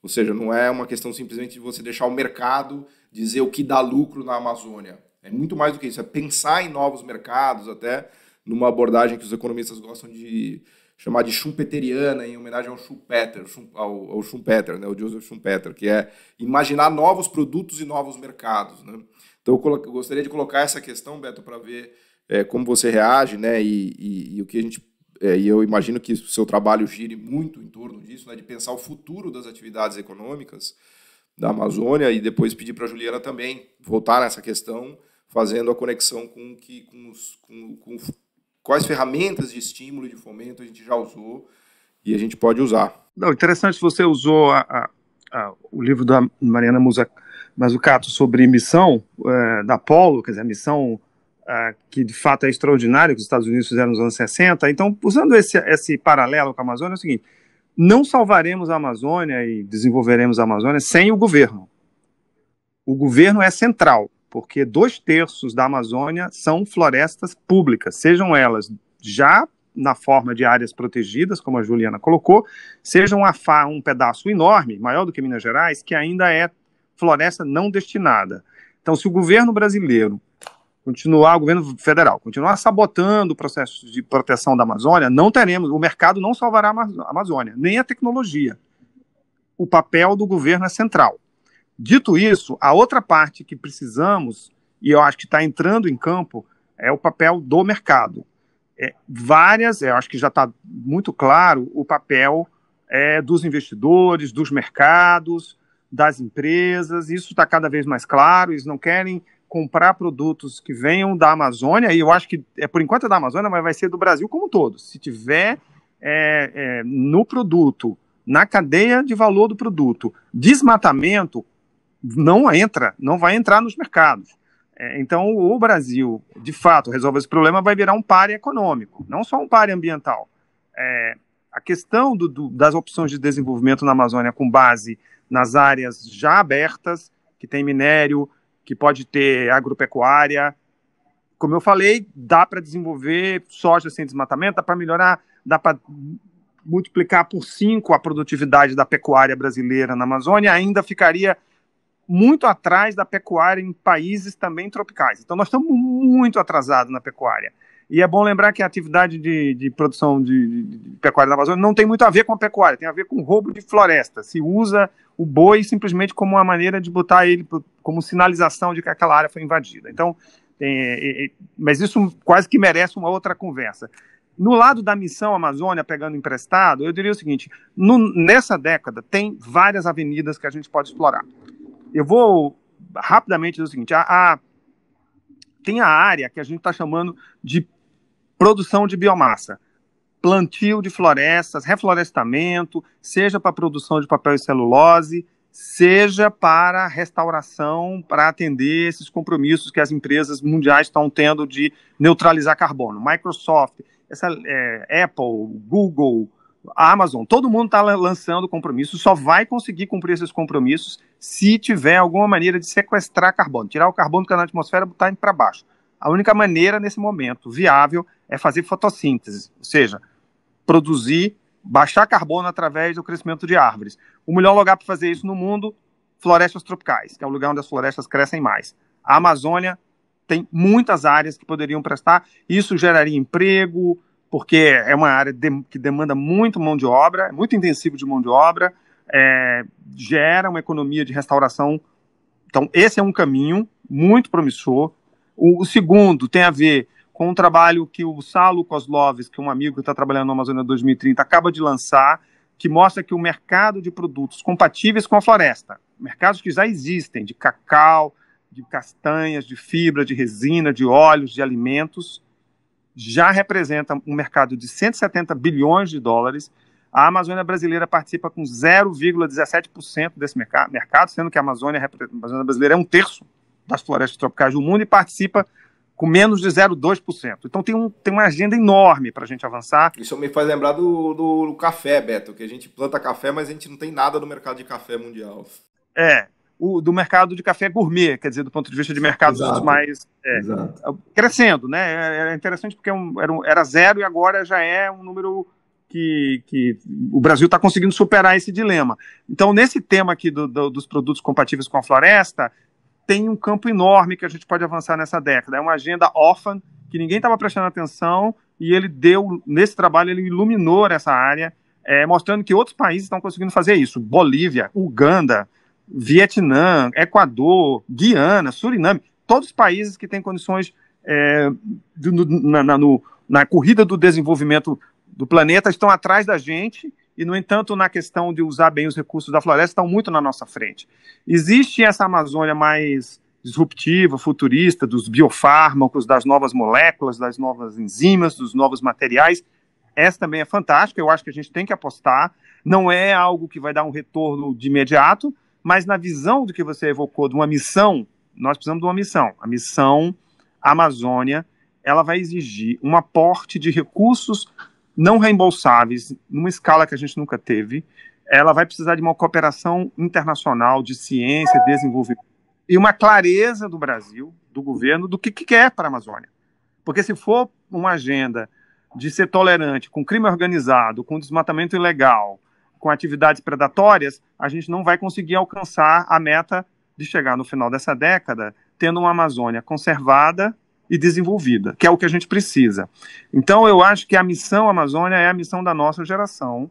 Ou seja, não é uma questão simplesmente de você deixar o mercado dizer o que dá lucro na Amazônia. É muito mais do que isso, é pensar em novos mercados, até numa abordagem que os economistas gostam de chamar de schumpeteriana, em homenagem ao Schumpeter, ao Schumpeter, né, o Joseph Schumpeter, que é imaginar novos produtos e novos mercados, né? Então eu gostaria de colocar essa questão, Beto, para ver como você reage, né, e o que a gente... e eu imagino que o seu trabalho gire muito em torno disso, né, de pensar o futuro das atividades econômicas da Amazônia, e depois pedir para a Juliana também voltar nessa questão, fazendo a conexão com quais ferramentas de estímulo e de fomento a gente já usou e a gente pode usar. Não, interessante, você usou o livro da Mariana Mazzucato sobre missão da Apollo, quer dizer, a missão que de fato é extraordinária, que os Estados Unidos fizeram nos anos 60. Então, usando esse paralelo com a Amazônia, é o seguinte: não salvaremos a Amazônia e desenvolveremos a Amazônia sem o governo. O governo é central, porque 2/3 da Amazônia são florestas públicas, sejam elas já na forma de áreas protegidas, como a Juliana colocou, sejam um pedaço enorme, maior do que Minas Gerais, que ainda é floresta não destinada. Então, se o governo brasileiro o governo federal continuar sabotando o processo de proteção da Amazônia, o mercado não salvará a Amazônia, nem a tecnologia. O papel do governo é central. Dito isso, a outra parte que precisamos, e eu acho que está entrando em campo, é o papel do mercado. Eu acho que já está muito claro o papel dos investidores, dos mercados, das empresas. Isso está cada vez mais claro. Eles não querem comprar produtos que venham da Amazônia, e eu acho que, por enquanto é da Amazônia, mas vai ser do Brasil como um todo. Se tiver no produto, na cadeia de valor do produto, desmatamento, não vai entrar nos mercados. Então, o Brasil, de fato, resolve esse problema, vai virar um páreo econômico, não só um páreo ambiental. A questão das opções de desenvolvimento na Amazônia com base nas áreas já abertas, que tem minério, que pode ter agropecuária. Como eu falei, dá para desenvolver soja sem desmatamento, dá para melhorar, dá para multiplicar por 5 a produtividade da pecuária brasileira na Amazônia, ainda ficaria muito atrás da pecuária em países também tropicais. Então, nós estamos muito atrasados na pecuária. E é bom lembrar que a atividade de produção de pecuária na Amazônia não tem muito a ver com a pecuária, tem a ver com roubo de floresta. Se usa o boi simplesmente como uma maneira de botar ele como sinalização de que aquela área foi invadida. Então, mas isso quase que merece uma outra conversa. No lado da missão Amazônia, pegando emprestado, eu diria o seguinte, nessa década tem várias avenidas que a gente pode explorar. Eu vou rapidamente dizer o seguinte, tem a área que a gente está chamando de produção de biomassa, plantio de florestas, reflorestamento, seja para produção de papel e celulose, seja para restauração, para atender esses compromissos que as empresas mundiais estão tendo de neutralizar carbono. Microsoft, Apple, Google, a Amazon, todo mundo está lançando compromissos, só vai conseguir cumprir esses compromissos se tiver alguma maneira de sequestrar carbono, tirar o carbono que está na atmosfera e botar ele para baixo. A única maneira, nesse momento, viável, é fazer fotossíntese, ou seja, produzir, baixar carbono através do crescimento de árvores. O melhor lugar para fazer isso no mundo, florestas tropicais, que é o lugar onde as florestas crescem mais. A Amazônia tem muitas áreas que poderiam prestar, isso geraria emprego, porque é uma área que demanda muito mão de obra, é muito intensivo de mão de obra, gera uma economia de restauração. Então, esse é um caminho muito promissor. O segundo tem a ver com um trabalho que o Salo Kozlovs, que é um amigo que está trabalhando na Amazônia 2030, acaba de lançar, que mostra que o mercado de produtos compatíveis com a floresta, mercados que já existem, de cacau, de castanhas, de fibra, de resina, de óleos, de alimentos, já representa um mercado de 170 bilhões de dólares. A Amazônia brasileira participa com 0,17% desse mercado, sendo que a Amazônia brasileira é 1/3 das florestas tropicais do mundo e participa com menos de 0,2%. Então tem uma agenda enorme para a gente avançar. Isso me faz lembrar do café, Beto, que a gente planta café, mas a gente não tem nada no mercado de café mundial. Do mercado de café gourmet, quer dizer, do ponto de vista de mercados mais crescendo, né? É interessante porque era 0 e agora já é um número que o Brasil está conseguindo superar esse dilema. Então, nesse tema aqui dos produtos compatíveis com a floresta, tem um campo enorme que a gente pode avançar nessa década. É uma agenda órfã que ninguém estava prestando atenção e nesse trabalho, ele iluminou essa área, mostrando que outros países estão conseguindo fazer isso. Bolívia, Uganda, Vietnã, Equador, Guiana, Suriname, todos os países que têm condições na corrida do desenvolvimento do planeta estão atrás da gente e, no entanto, na questão de usar bem os recursos da floresta, estão muito na nossa frente. Existe essa Amazônia mais disruptiva, futurista, dos biofármacos, das novas moléculas, das novas enzimas, dos novos materiais. Essa também é fantástica, eu acho que a gente tem que apostar. Não é algo que vai dar um retorno de imediato, mas na visão do que você evocou, de uma missão, nós precisamos de uma missão. A missão Amazônia, ela vai exigir um aporte de recursos não reembolsáveis, numa escala que a gente nunca teve. Ela vai precisar de uma cooperação internacional de ciência e desenvolvimento e uma clareza do Brasil, do governo, do que quer para a Amazônia. Porque se for uma agenda de ser tolerante com crime organizado, com desmatamento ilegal, com atividades predatórias, a gente não vai conseguir alcançar a meta de chegar no final dessa década tendo uma Amazônia conservada e desenvolvida, que é o que a gente precisa. Então, eu acho que a missão Amazônia é a missão da nossa geração.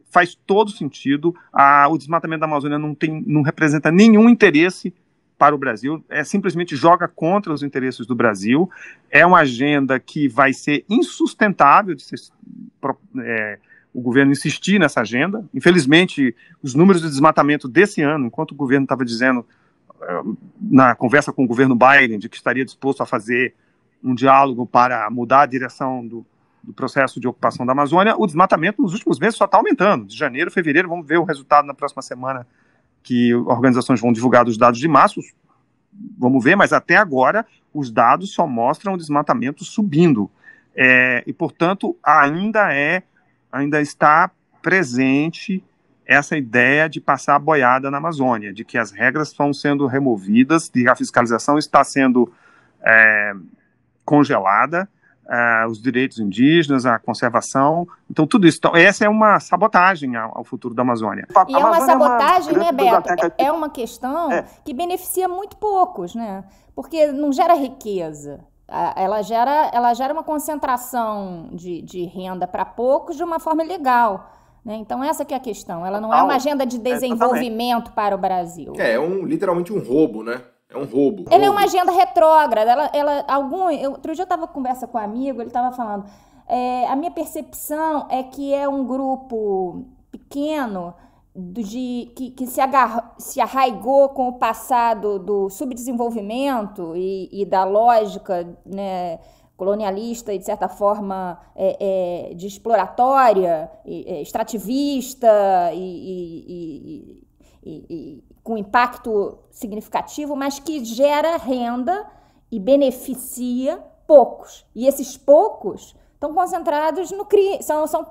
Faz todo sentido. O desmatamento da Amazônia não representa nenhum interesse para o Brasil, simplesmente joga contra os interesses do Brasil. É uma agenda que vai ser insustentável de o governo insistir nessa agenda. Infelizmente, os números de desmatamento desse ano, enquanto o governo estava dizendo na conversa com o governo Biden de que estaria disposto a fazer um diálogo para mudar a direção do processo de ocupação da Amazônia, o desmatamento nos últimos meses só está aumentando. De janeiro, fevereiro, vamos ver o resultado na próxima semana que organizações vão divulgar dos dados de massa, vamos ver, mas até agora os dados só mostram o desmatamento subindo. E, portanto, ainda está presente essa ideia de passar a boiada na Amazônia, de que as regras estão sendo removidas, de que a fiscalização está sendo congelada, os direitos indígenas, a conservação, então tudo isso. Então, essa é uma sabotagem ao futuro da Amazônia. E é uma sabotagem, né, Beto? É uma questão que beneficia muito poucos, né? Porque não gera riqueza. Ela gera uma concentração de renda para poucos de uma forma ilegal. Né? Então, essa que é a questão. Ela não é uma agenda de desenvolvimento para o Brasil. Literalmente um roubo, né? É um roubo. Ela é uma agenda retrógrada. Outro dia eu estava conversa com um amigo, ele estava falando, a minha percepção é que é um grupo pequeno que se arraigou com o passado do subdesenvolvimento e da lógica, né, colonialista e, de certa forma, de exploratória, extrativista e com impacto significativo, mas que gera renda e beneficia poucos. E esses poucos estão concentrados no crime,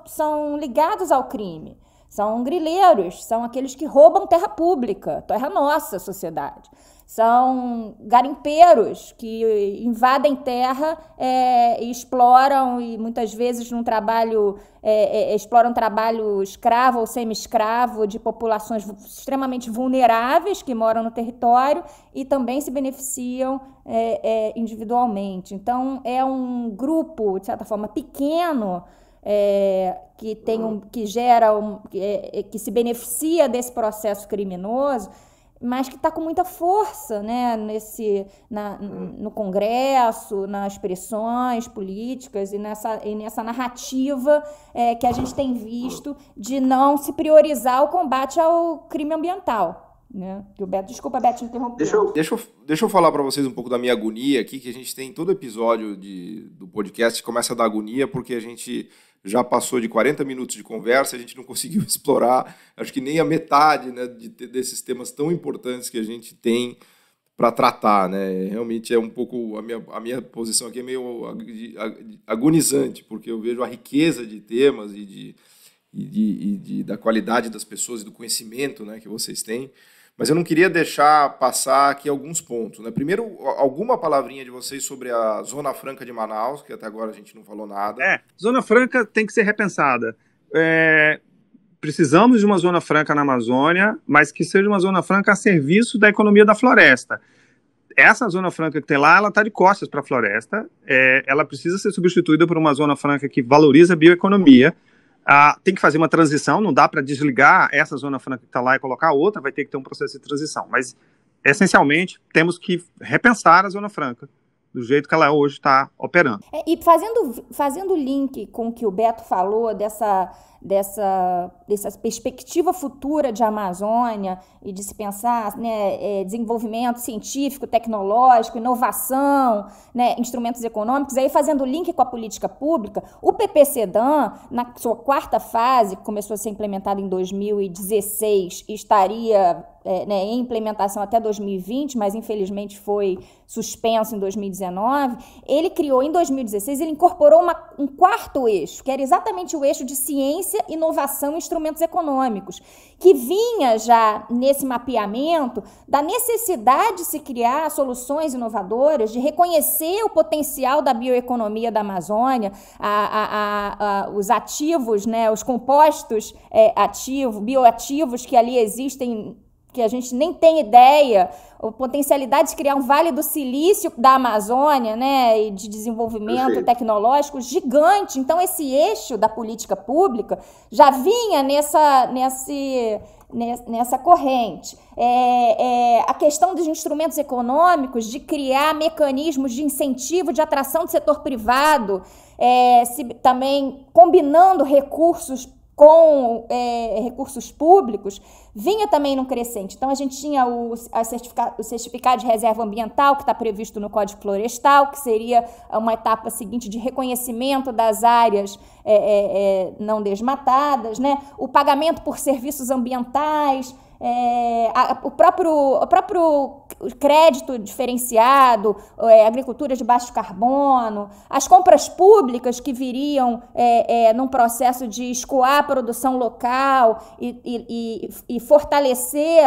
são ligados ao crime. São grileiros, são aqueles que roubam terra pública, terra nossa, sociedade. São garimpeiros que invadem terra e exploram, e muitas vezes exploram trabalho escravo ou semi-escravo de populações extremamente vulneráveis que moram no território e também se beneficiam individualmente. Então, é um grupo, de certa forma, pequeno, que se beneficia desse processo criminoso, mas que está com muita força, né, no Congresso, nas pressões políticas e nessa narrativa que a gente tem visto de não se priorizar o combate ao crime ambiental. Né? Desculpa, Beto, te interromper. Deixa eu falar para vocês um pouco da minha agonia aqui, que a gente tem todo episódio do podcast que começa a dar agonia, porque a gente já passou de 40 minutos de conversa, a gente não conseguiu explorar, acho que nem a metade, né, desses temas tão importantes que a gente tem para tratar, né? Realmente é um pouco, a minha posição aqui é meio agonizante, porque eu vejo a riqueza de temas e da qualidade das pessoas e do conhecimento, né, que vocês têm. Mas eu não queria deixar passar aqui alguns pontos, né? Primeiro, alguma palavrinha de vocês sobre a Zona Franca de Manaus, que até agora a gente não falou nada. Zona Franca tem que ser repensada. Precisamos de uma Zona Franca na Amazônia, mas que seja uma Zona Franca a serviço da economia da floresta. Essa Zona Franca que tem lá, ela está de costas para a floresta. Ela precisa ser substituída por uma Zona Franca que valoriza a bioeconomia. Tem que fazer uma transição, não dá para desligar essa Zona Franca que está lá e colocar outra, vai ter que ter um processo de transição. Mas, essencialmente, temos que repensar a Zona Franca do jeito que ela hoje está operando. E fazendo link com o que o Beto falou dessa perspectiva futura de Amazônia e de se pensar, né, desenvolvimento científico, tecnológico, inovação, né, instrumentos econômicos, aí fazendo link com a política pública, o PPCDAM, na sua quarta fase, que começou a ser implementada em 2016 e estaria em implementação até 2020, mas infelizmente foi suspenso em 2019, ele criou em 2016, ele incorporou um quarto eixo, que era exatamente o eixo de ciência, inovação e instrumentos econômicos, que vinha já nesse mapeamento da necessidade de se criar soluções inovadoras, de reconhecer o potencial da bioeconomia da Amazônia, os ativos, né, os compostos bioativos que ali existem, que a gente nem tem ideia, a potencialidade de criar um Vale do Silício da Amazônia, né, e de desenvolvimento tecnológico gigante. Então, esse eixo da política pública já vinha nessa corrente. A questão dos instrumentos econômicos, de criar mecanismos de incentivo, de atração do setor privado, também combinando recursos com recursos públicos, vinha também num crescente. Então, a gente tinha o certificado de reserva ambiental, que está previsto no Código Florestal, que seria uma etapa seguinte de reconhecimento das áreas não desmatadas, né? O pagamento por serviços ambientais, o próprio crédito diferenciado, agricultura de baixo carbono, as compras públicas que viriam num processo de escoar a produção local e fortalecer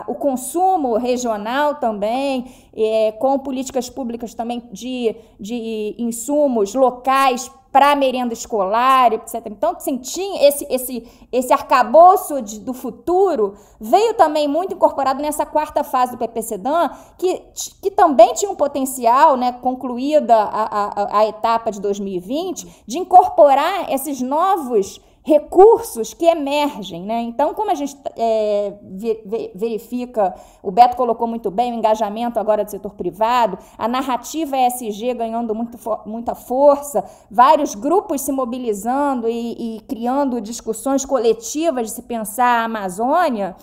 o consumo regional também, com políticas públicas também de insumos locais para a merenda escolar, etc. Então, assim, tinha esse arcabouço do futuro, veio também muito incorporado nessa quarta fase do PPCDAN, que também tinha um potencial, né, concluída a etapa de 2020, de incorporar esses novos recursos que emergem, né? Então, como a gente verifica, o Beto colocou muito bem, o engajamento agora do setor privado, a narrativa ESG ganhando muita força, vários grupos se mobilizando e criando discussões coletivas de se pensar a Amazônia.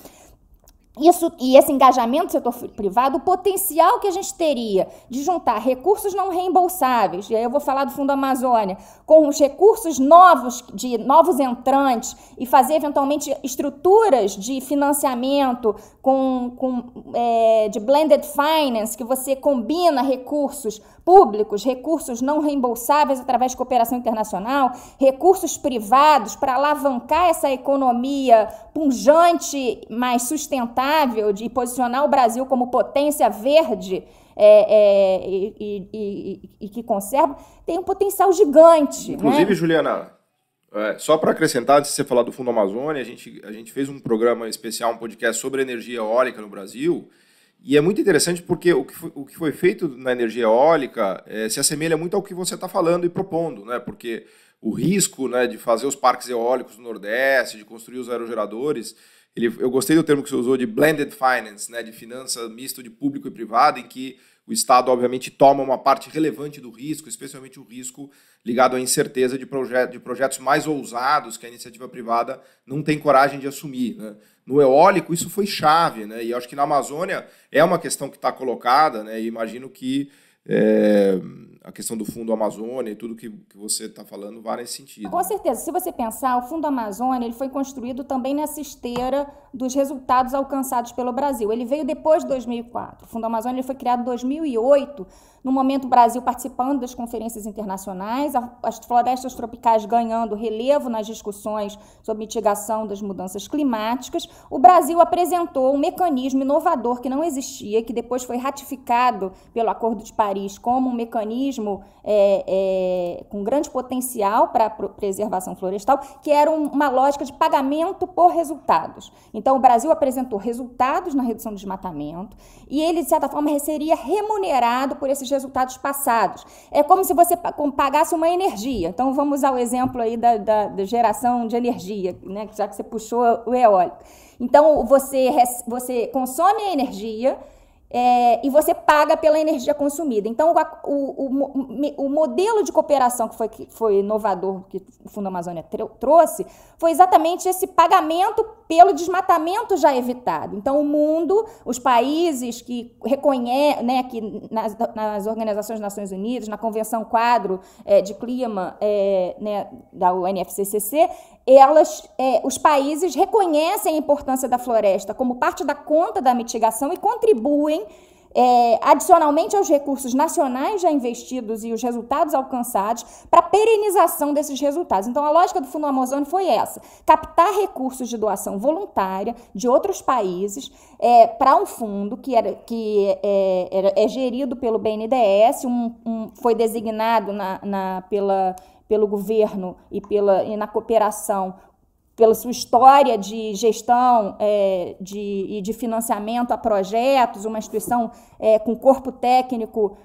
E esse engajamento do setor privado, o potencial que a gente teria de juntar recursos não reembolsáveis, e aí eu vou falar do Fundo Amazônia, com os recursos novos, de novos entrantes, e fazer eventualmente estruturas de financiamento de blended finance, que você combina recursos públicos, recursos não reembolsáveis através de cooperação internacional, recursos privados para alavancar essa economia pujante, mais sustentável, de posicionar o Brasil como potência verde e que conserva, tem um potencial gigante. Inclusive, né? Juliana, só para acrescentar, antes de você falar do Fundo Amazônia, a gente fez um programa especial, um podcast sobre energia eólica no Brasil. E é muito interessante porque o que foi feito na energia eólica se assemelha muito ao que você está falando e propondo, né? Porque o risco, né, de fazer os parques eólicos no Nordeste, de construir os aerogeradores, eu gostei do termo que você usou de blended finance, né, de finança misto de público e privado, em que o Estado, obviamente, toma uma parte relevante do risco, especialmente o risco ligado à incerteza de projetos mais ousados que a iniciativa privada não tem coragem de assumir, né? No eólico, isso foi chave, né? E acho que na Amazônia é uma questão que está colocada, né? E imagino que a questão do Fundo Amazônia e tudo que você está falando vai nesse sentido. Com certeza. Se você pensar, o Fundo Amazônia ele foi construído também nessa esteira dos resultados alcançados pelo Brasil. Ele veio depois de 2004. O Fundo Amazônia ele foi criado em 2008, no momento o Brasil participando das conferências internacionais, as florestas tropicais ganhando relevo nas discussões sobre mitigação das mudanças climáticas. O Brasil apresentou um mecanismo inovador que não existia, que depois foi ratificado pelo Acordo de Paris como um mecanismo com grande potencial para a preservação florestal, que era uma lógica de pagamento por resultados. Então, o Brasil apresentou resultados na redução do desmatamento e ele, de certa forma, seria remunerado por esses resultados passados. É como se você pagasse uma energia. Então, vamos ao exemplo aí da geração de energia, né, já que você puxou o eólico. Então, você consome a energia e você paga pela energia consumida. Então, o modelo de cooperação que foi inovador, que o Fundo Amazônia trouxe, foi exatamente esse pagamento pelo desmatamento já evitado. Então, o mundo, os países que reconhecem, né, que nas Organizações das Nações Unidas, na Convenção Quadro de Clima né, da UNFCCC, os países reconhecem a importância da floresta como parte da conta da mitigação e contribuem adicionalmente aos recursos nacionais já investidos e os resultados alcançados para a perenização desses resultados. Então, a lógica do Fundo Amazônia foi essa: captar recursos de doação voluntária de outros países para um fundo que é gerido pelo BNDES, foi designado pelo governo e na cooperação, pela sua história de gestão e de financiamento a projetos, uma instituição com corpo técnico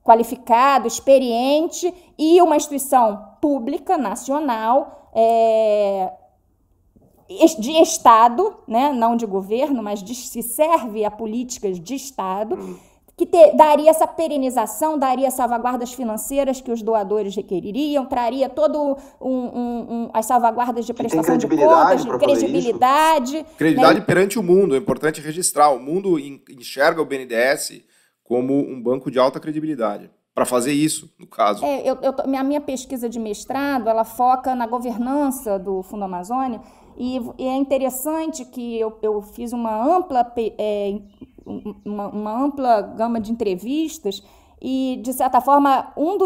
qualificado, experiente, e uma instituição pública, nacional, de Estado, né, não de governo, mas que serve a políticas de Estado, que daria essa perenização, daria salvaguardas financeiras que os doadores requereriam, traria todo as salvaguardas de prestação de contas, de credibilidade. Credibilidade, né, perante o mundo, é importante registrar. O mundo enxerga o BNDES como um banco de alta credibilidade. para fazer isso, no caso. A minha pesquisa de mestrado, ela foca na governança do Fundo Amazônia, e é interessante que eu fiz uma ampla gama de entrevistas e, de certa forma, um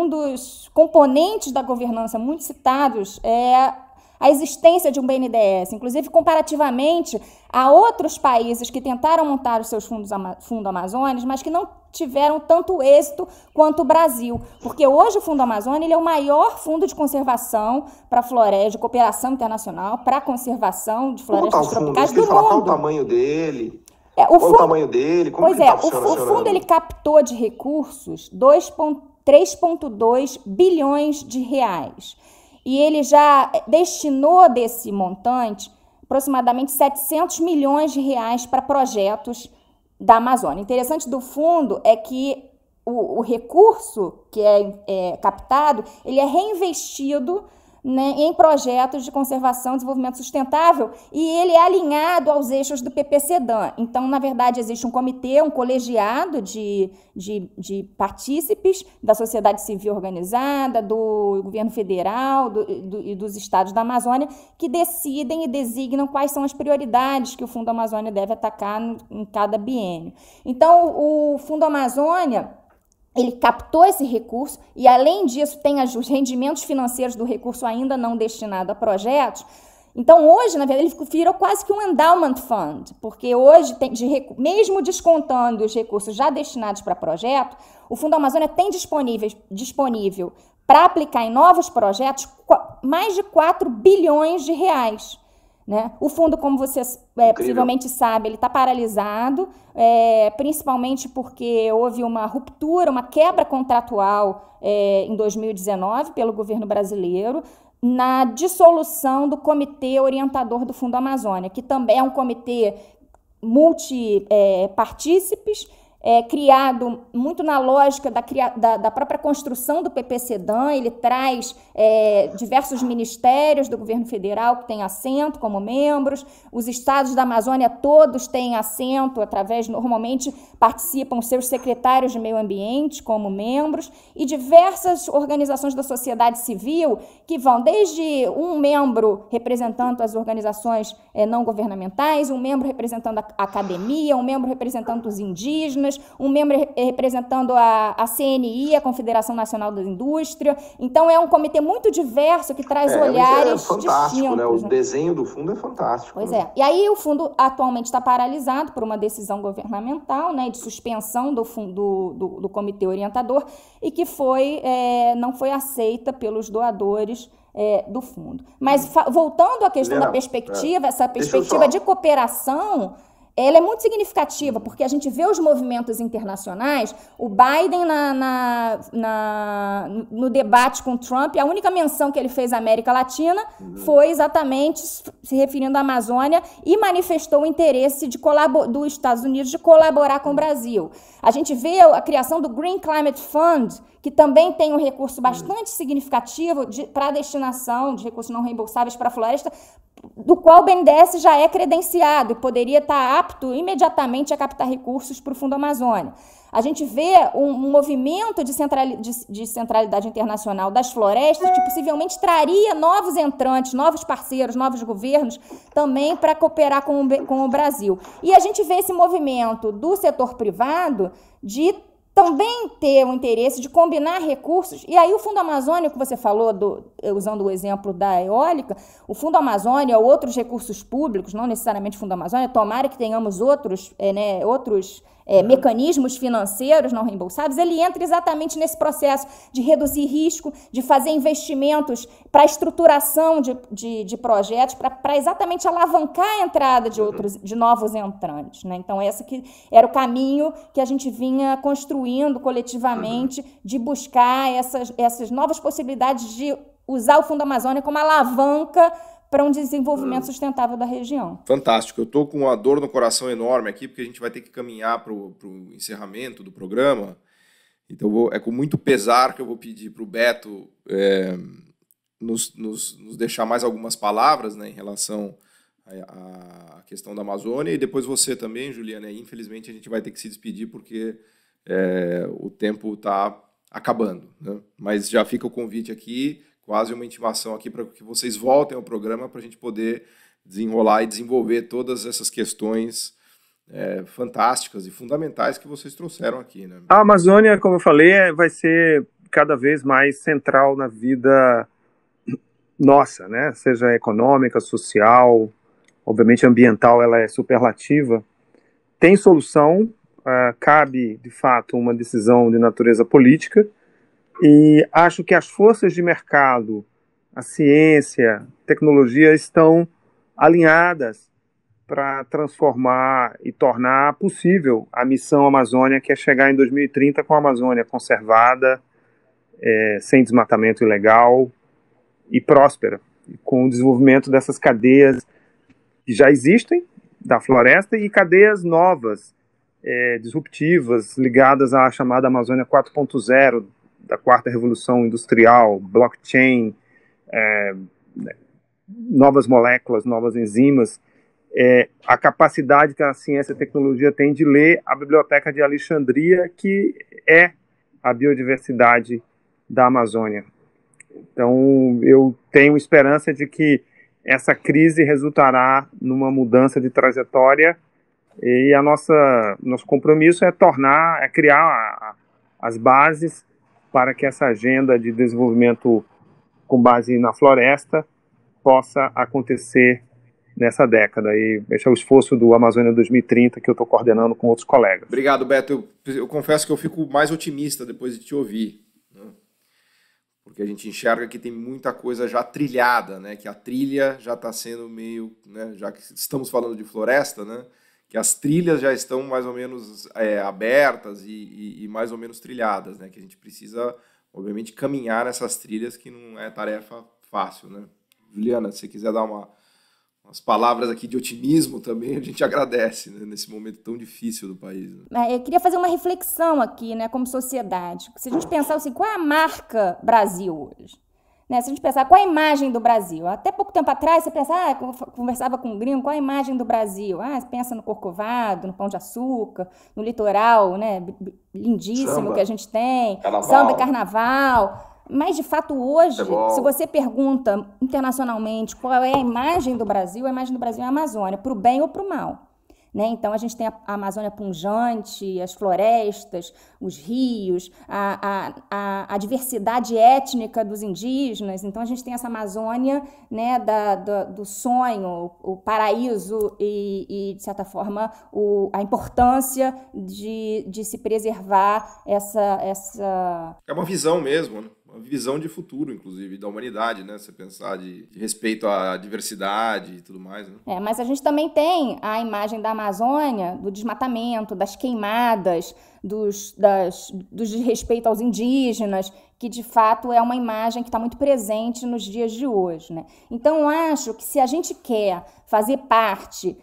dos componentes da governança muito citados é a existência de um BNDES, inclusive comparativamente a outros países que tentaram montar os seus Fundo Amazônia, mas que não tiveram tanto êxito quanto o Brasil. Porque hoje o Fundo Amazônia ele é o maior fundo de conservação para floresta, de cooperação internacional para a conservação de florestas tropicais do mundo. Qual o tamanho dele? Qual o tamanho dele? Como pois o fundo ele captou de recursos 3,2 bilhões de reais. E ele já destinou desse montante aproximadamente 700 milhões de reais para projetos da Amazônia. O interessante do fundo é que o recurso que é captado, ele é reinvestido, né, em projetos de conservação e desenvolvimento sustentável, e ele é alinhado aos eixos do PPCDAN. Então, na verdade, existe um comitê, um colegiado de partícipes da sociedade civil organizada, do governo federal e dos estados da Amazônia, que decidem e designam quais são as prioridades que o Fundo Amazônia deve atacar em cada biênio. Então, o Fundo Amazônia ele captou esse recurso e, além disso, tem os rendimentos financeiros do recurso ainda não destinado a projetos. Então, hoje, na verdade, ele virou quase que um endowment fund, porque hoje, mesmo descontando os recursos já destinados para projeto, o Fundo Amazônia tem disponível para aplicar em novos projetos mais de 4 bilhões de reais. Né? O fundo, como você possivelmente sabe, ele está paralisado, principalmente porque houve uma ruptura, uma quebra contratual em 2019 pelo governo brasileiro, na dissolução do Comitê Orientador do Fundo Amazônia, que também é um comitê multipartícipes, criado muito na lógica da própria construção do PPCDAN. Ele traz diversos ministérios do governo federal que têm assento como membros, os estados da Amazônia todos têm assento, normalmente participam seus secretários de meio ambiente como membros, e diversas organizações da sociedade civil que vão desde um membro representando as organizações não governamentais, um membro representando a academia, um membro representando os indígenas, um membro representando a CNI, a Confederação Nacional da Indústria. Então, é um comitê muito diverso que traz olhares fantástico, distintos. Né? O desenho do fundo é fantástico. Pois é. E aí o fundo atualmente está paralisado por uma decisão governamental, né, de suspensão do comitê orientador, e que não foi aceita pelos doadores do fundo. Mas, voltando à questão da perspectiva, essa perspectiva de cooperação, ela é muito significativa, porque a gente vê os movimentos internacionais. O Biden, no debate com Trump, a única menção que ele fez à América Latina foi exatamente se referindo à Amazônia, e manifestou o interesse dos Estados Unidos de colaborar com o Brasil. A gente vê a criação do Green Climate Fund, que também tem um recurso bastante significativo para a destinação de recursos não reembolsáveis para a floresta, do qual o BNDES já é credenciado e poderia estar apto imediatamente a captar recursos para o Fundo Amazônia. A gente vê um movimento de centralidade internacional das florestas que possivelmente traria novos entrantes, novos parceiros, novos governos também para cooperar com o Brasil. E a gente vê esse movimento do setor privado de também ter o interesse de combinar recursos. E aí o Fundo Amazônia, que você falou, usando o exemplo da eólica, o Fundo Amazônia ou outros recursos públicos, não necessariamente o Fundo Amazônia, tomara que tenhamos outros mecanismos financeiros não reembolsáveis, ele entra exatamente nesse processo de reduzir risco, de fazer investimentos para a estruturação de projetos, para exatamente alavancar a entrada de novos entrantes. Né? Então, esse que era o caminho que a gente vinha construindo coletivamente, de buscar essas novas possibilidades de usar o Fundo Amazônia como alavanca para um desenvolvimento sustentável da região. Fantástico. Eu estou com uma dor no coração enorme aqui, porque a gente vai ter que caminhar para o encerramento do programa. Então, é com muito pesar que eu vou pedir para o Beto nos deixar mais algumas palavras, né, em relação à questão da Amazônia, e depois você também, Juliana. Infelizmente, a gente vai ter que se despedir, porque o tempo está acabando, né? Mas já fica o convite aqui, quase uma intimação aqui para que vocês voltem ao programa para a gente poder desenrolar e desenvolver todas essas questões fantásticas e fundamentais que vocês trouxeram aqui, né? A Amazônia, como eu falei, vai ser cada vez mais central na vida nossa, né? Seja econômica, social, obviamente ambiental, ela é superlativa. Tem solução, cabe, de fato, uma decisão de natureza política, e acho que as forças de mercado, a ciência, a tecnologia estão alinhadas para transformar e tornar possível a missão Amazônia, que é chegar em 2030 com a Amazônia conservada, sem desmatamento ilegal e próspera, com o desenvolvimento dessas cadeias que já existem da floresta e cadeias novas, disruptivas, ligadas à chamada Amazônia 4.0, da quarta revolução industrial, blockchain, novas moléculas, novas enzimas, a capacidade que a ciência e a tecnologia tem de ler a Biblioteca de Alexandria, que é a biodiversidade da Amazônia. Então, eu tenho esperança de que essa crise resultará numa mudança de trajetória, e nosso compromisso é criar as bases para que essa agenda de desenvolvimento com base na floresta possa acontecer nessa década. E esse é o esforço do Amazônia 2030 que eu estou coordenando com outros colegas. Obrigado, Beto. Eu confesso que eu fico mais otimista depois de te ouvir, né? Porque a gente enxerga que tem muita coisa já trilhada, né? Que a trilha já está sendo meio, né? Já que estamos falando de floresta, né? Que as trilhas já estão mais ou menos abertas e mais ou menos trilhadas, né? Que a gente precisa, obviamente, caminhar nessas trilhas, que não é tarefa fácil, né? Juliana, se você quiser dar umas palavras aqui de otimismo também, a gente agradece, né, nesse momento tão difícil do país, né? Eu queria fazer uma reflexão aqui, né, como sociedade. Se a gente pensar assim, qual é a marca Brasil hoje? Né, se a gente pensar qual é a imagem do Brasil, até pouco tempo atrás você pensa, conversava com um gringo, qual é a imagem do Brasil? Você pensa no Corcovado, no Pão de Açúcar, no litoral, né, lindíssimo samba que a gente tem, carnaval. Samba e carnaval. Mas, de fato, hoje, se você pergunta internacionalmente qual é a imagem do Brasil é a Amazônia, para o bem ou para o mal. Né? Então, a gente tem a Amazônia pujante, as florestas, os rios, a diversidade étnica dos indígenas. Então, a gente tem essa Amazônia, né, do sonho, o paraíso e de certa forma, a importância de se preservar essa... É uma visão mesmo, né? Uma visão de futuro, inclusive, da humanidade, né? Você pensar de respeito à diversidade e tudo mais, né? Mas a gente também tem a imagem da Amazônia, do desmatamento, das queimadas, do desrespeito aos indígenas, que de fato é uma imagem que está muito presente nos dias de hoje, né? Então, eu acho que se a gente quer fazer parte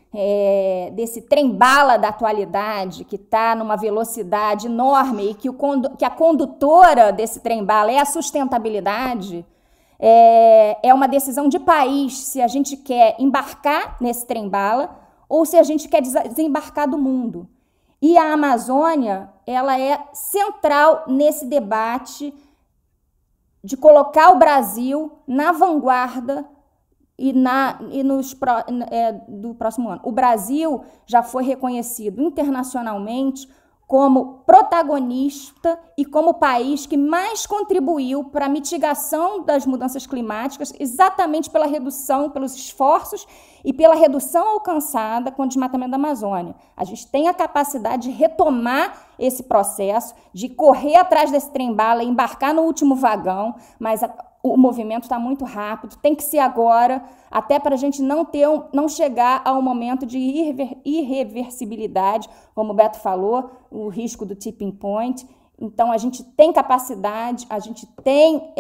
desse trem-bala da atualidade, que está numa velocidade enorme e que a condutora desse trem-bala é a sustentabilidade, é uma decisão de país se a gente quer embarcar nesse trem-bala ou se a gente quer desembarcar do mundo. E a Amazônia, ela é central nesse debate de colocar o Brasil na vanguarda do próximo ano. O Brasil já foi reconhecido internacionalmente como protagonista e como país que mais contribuiu para a mitigação das mudanças climáticas, exatamente pelos esforços e pela redução alcançada com o desmatamento da Amazônia. A gente tem a capacidade de retomar esse processo, de correr atrás desse trem-bala e embarcar no último vagão, mas o movimento está muito rápido, tem que ser agora, até para a gente não chegar ao momento de irreversibilidade, como o Beto falou, o risco do tipping point. Então, a gente tem capacidade, a gente tem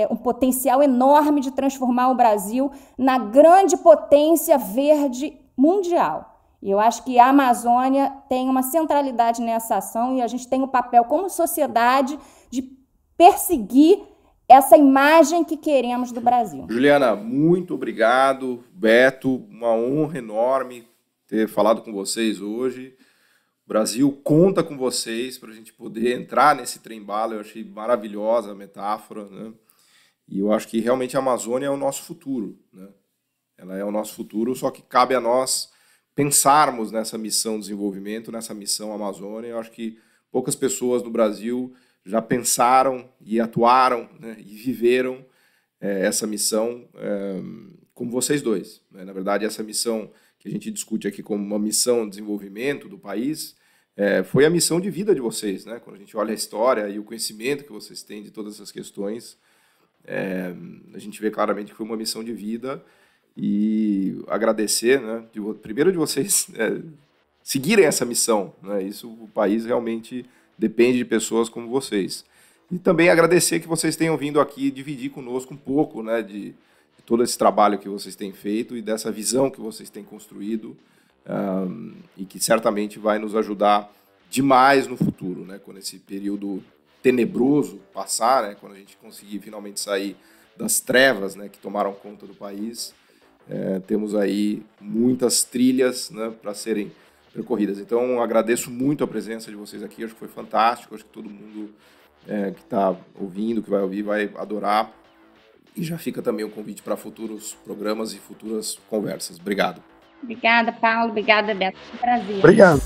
um potencial enorme de transformar o Brasil na grande potência verde mundial. E eu acho que a Amazônia tem uma centralidade nessa ação e a gente tem o papel como sociedade de perseguir essa imagem que queremos do Brasil. Juliana, muito obrigado. Beto, uma honra enorme ter falado com vocês hoje. Brasil conta com vocês para a gente poder entrar nesse trem-bala. Eu achei maravilhosa a metáfora, né? E eu acho que realmente a Amazônia é o nosso futuro, né? Ela é o nosso futuro, só que cabe a nós pensarmos nessa missão de desenvolvimento, nessa missão Amazônia. Eu acho que poucas pessoas no Brasil já pensaram e atuaram, né, e viveram essa missão como vocês dois, né? Na verdade, essa missão que a gente discute aqui como uma missão de desenvolvimento do país foi a missão de vida de vocês, né? Quando a gente olha a história e o conhecimento que vocês têm de todas essas questões, a gente vê claramente que foi uma missão de vida. E agradecer, né, primeiro de vocês seguirem essa missão, né? Isso, o país realmente depende de pessoas como vocês. E também agradecer que vocês tenham vindo aqui dividir conosco um pouco, né, de todo esse trabalho que vocês têm feito e dessa visão que vocês têm construído, e que certamente vai nos ajudar demais no futuro, né, quando esse período tenebroso passar, né, quando a gente conseguir finalmente sair das trevas, né, que tomaram conta do país. Temos aí muitas trilhas, né, para serem percorridas. Então, agradeço muito a presença de vocês aqui. Acho que foi fantástico. Acho que todo mundo que está ouvindo, que vai ouvir, vai adorar. E já fica também o convite para futuros programas e futuras conversas. Obrigado. Obrigada, Paulo. Obrigada, Beto. Foi um prazer. Obrigado.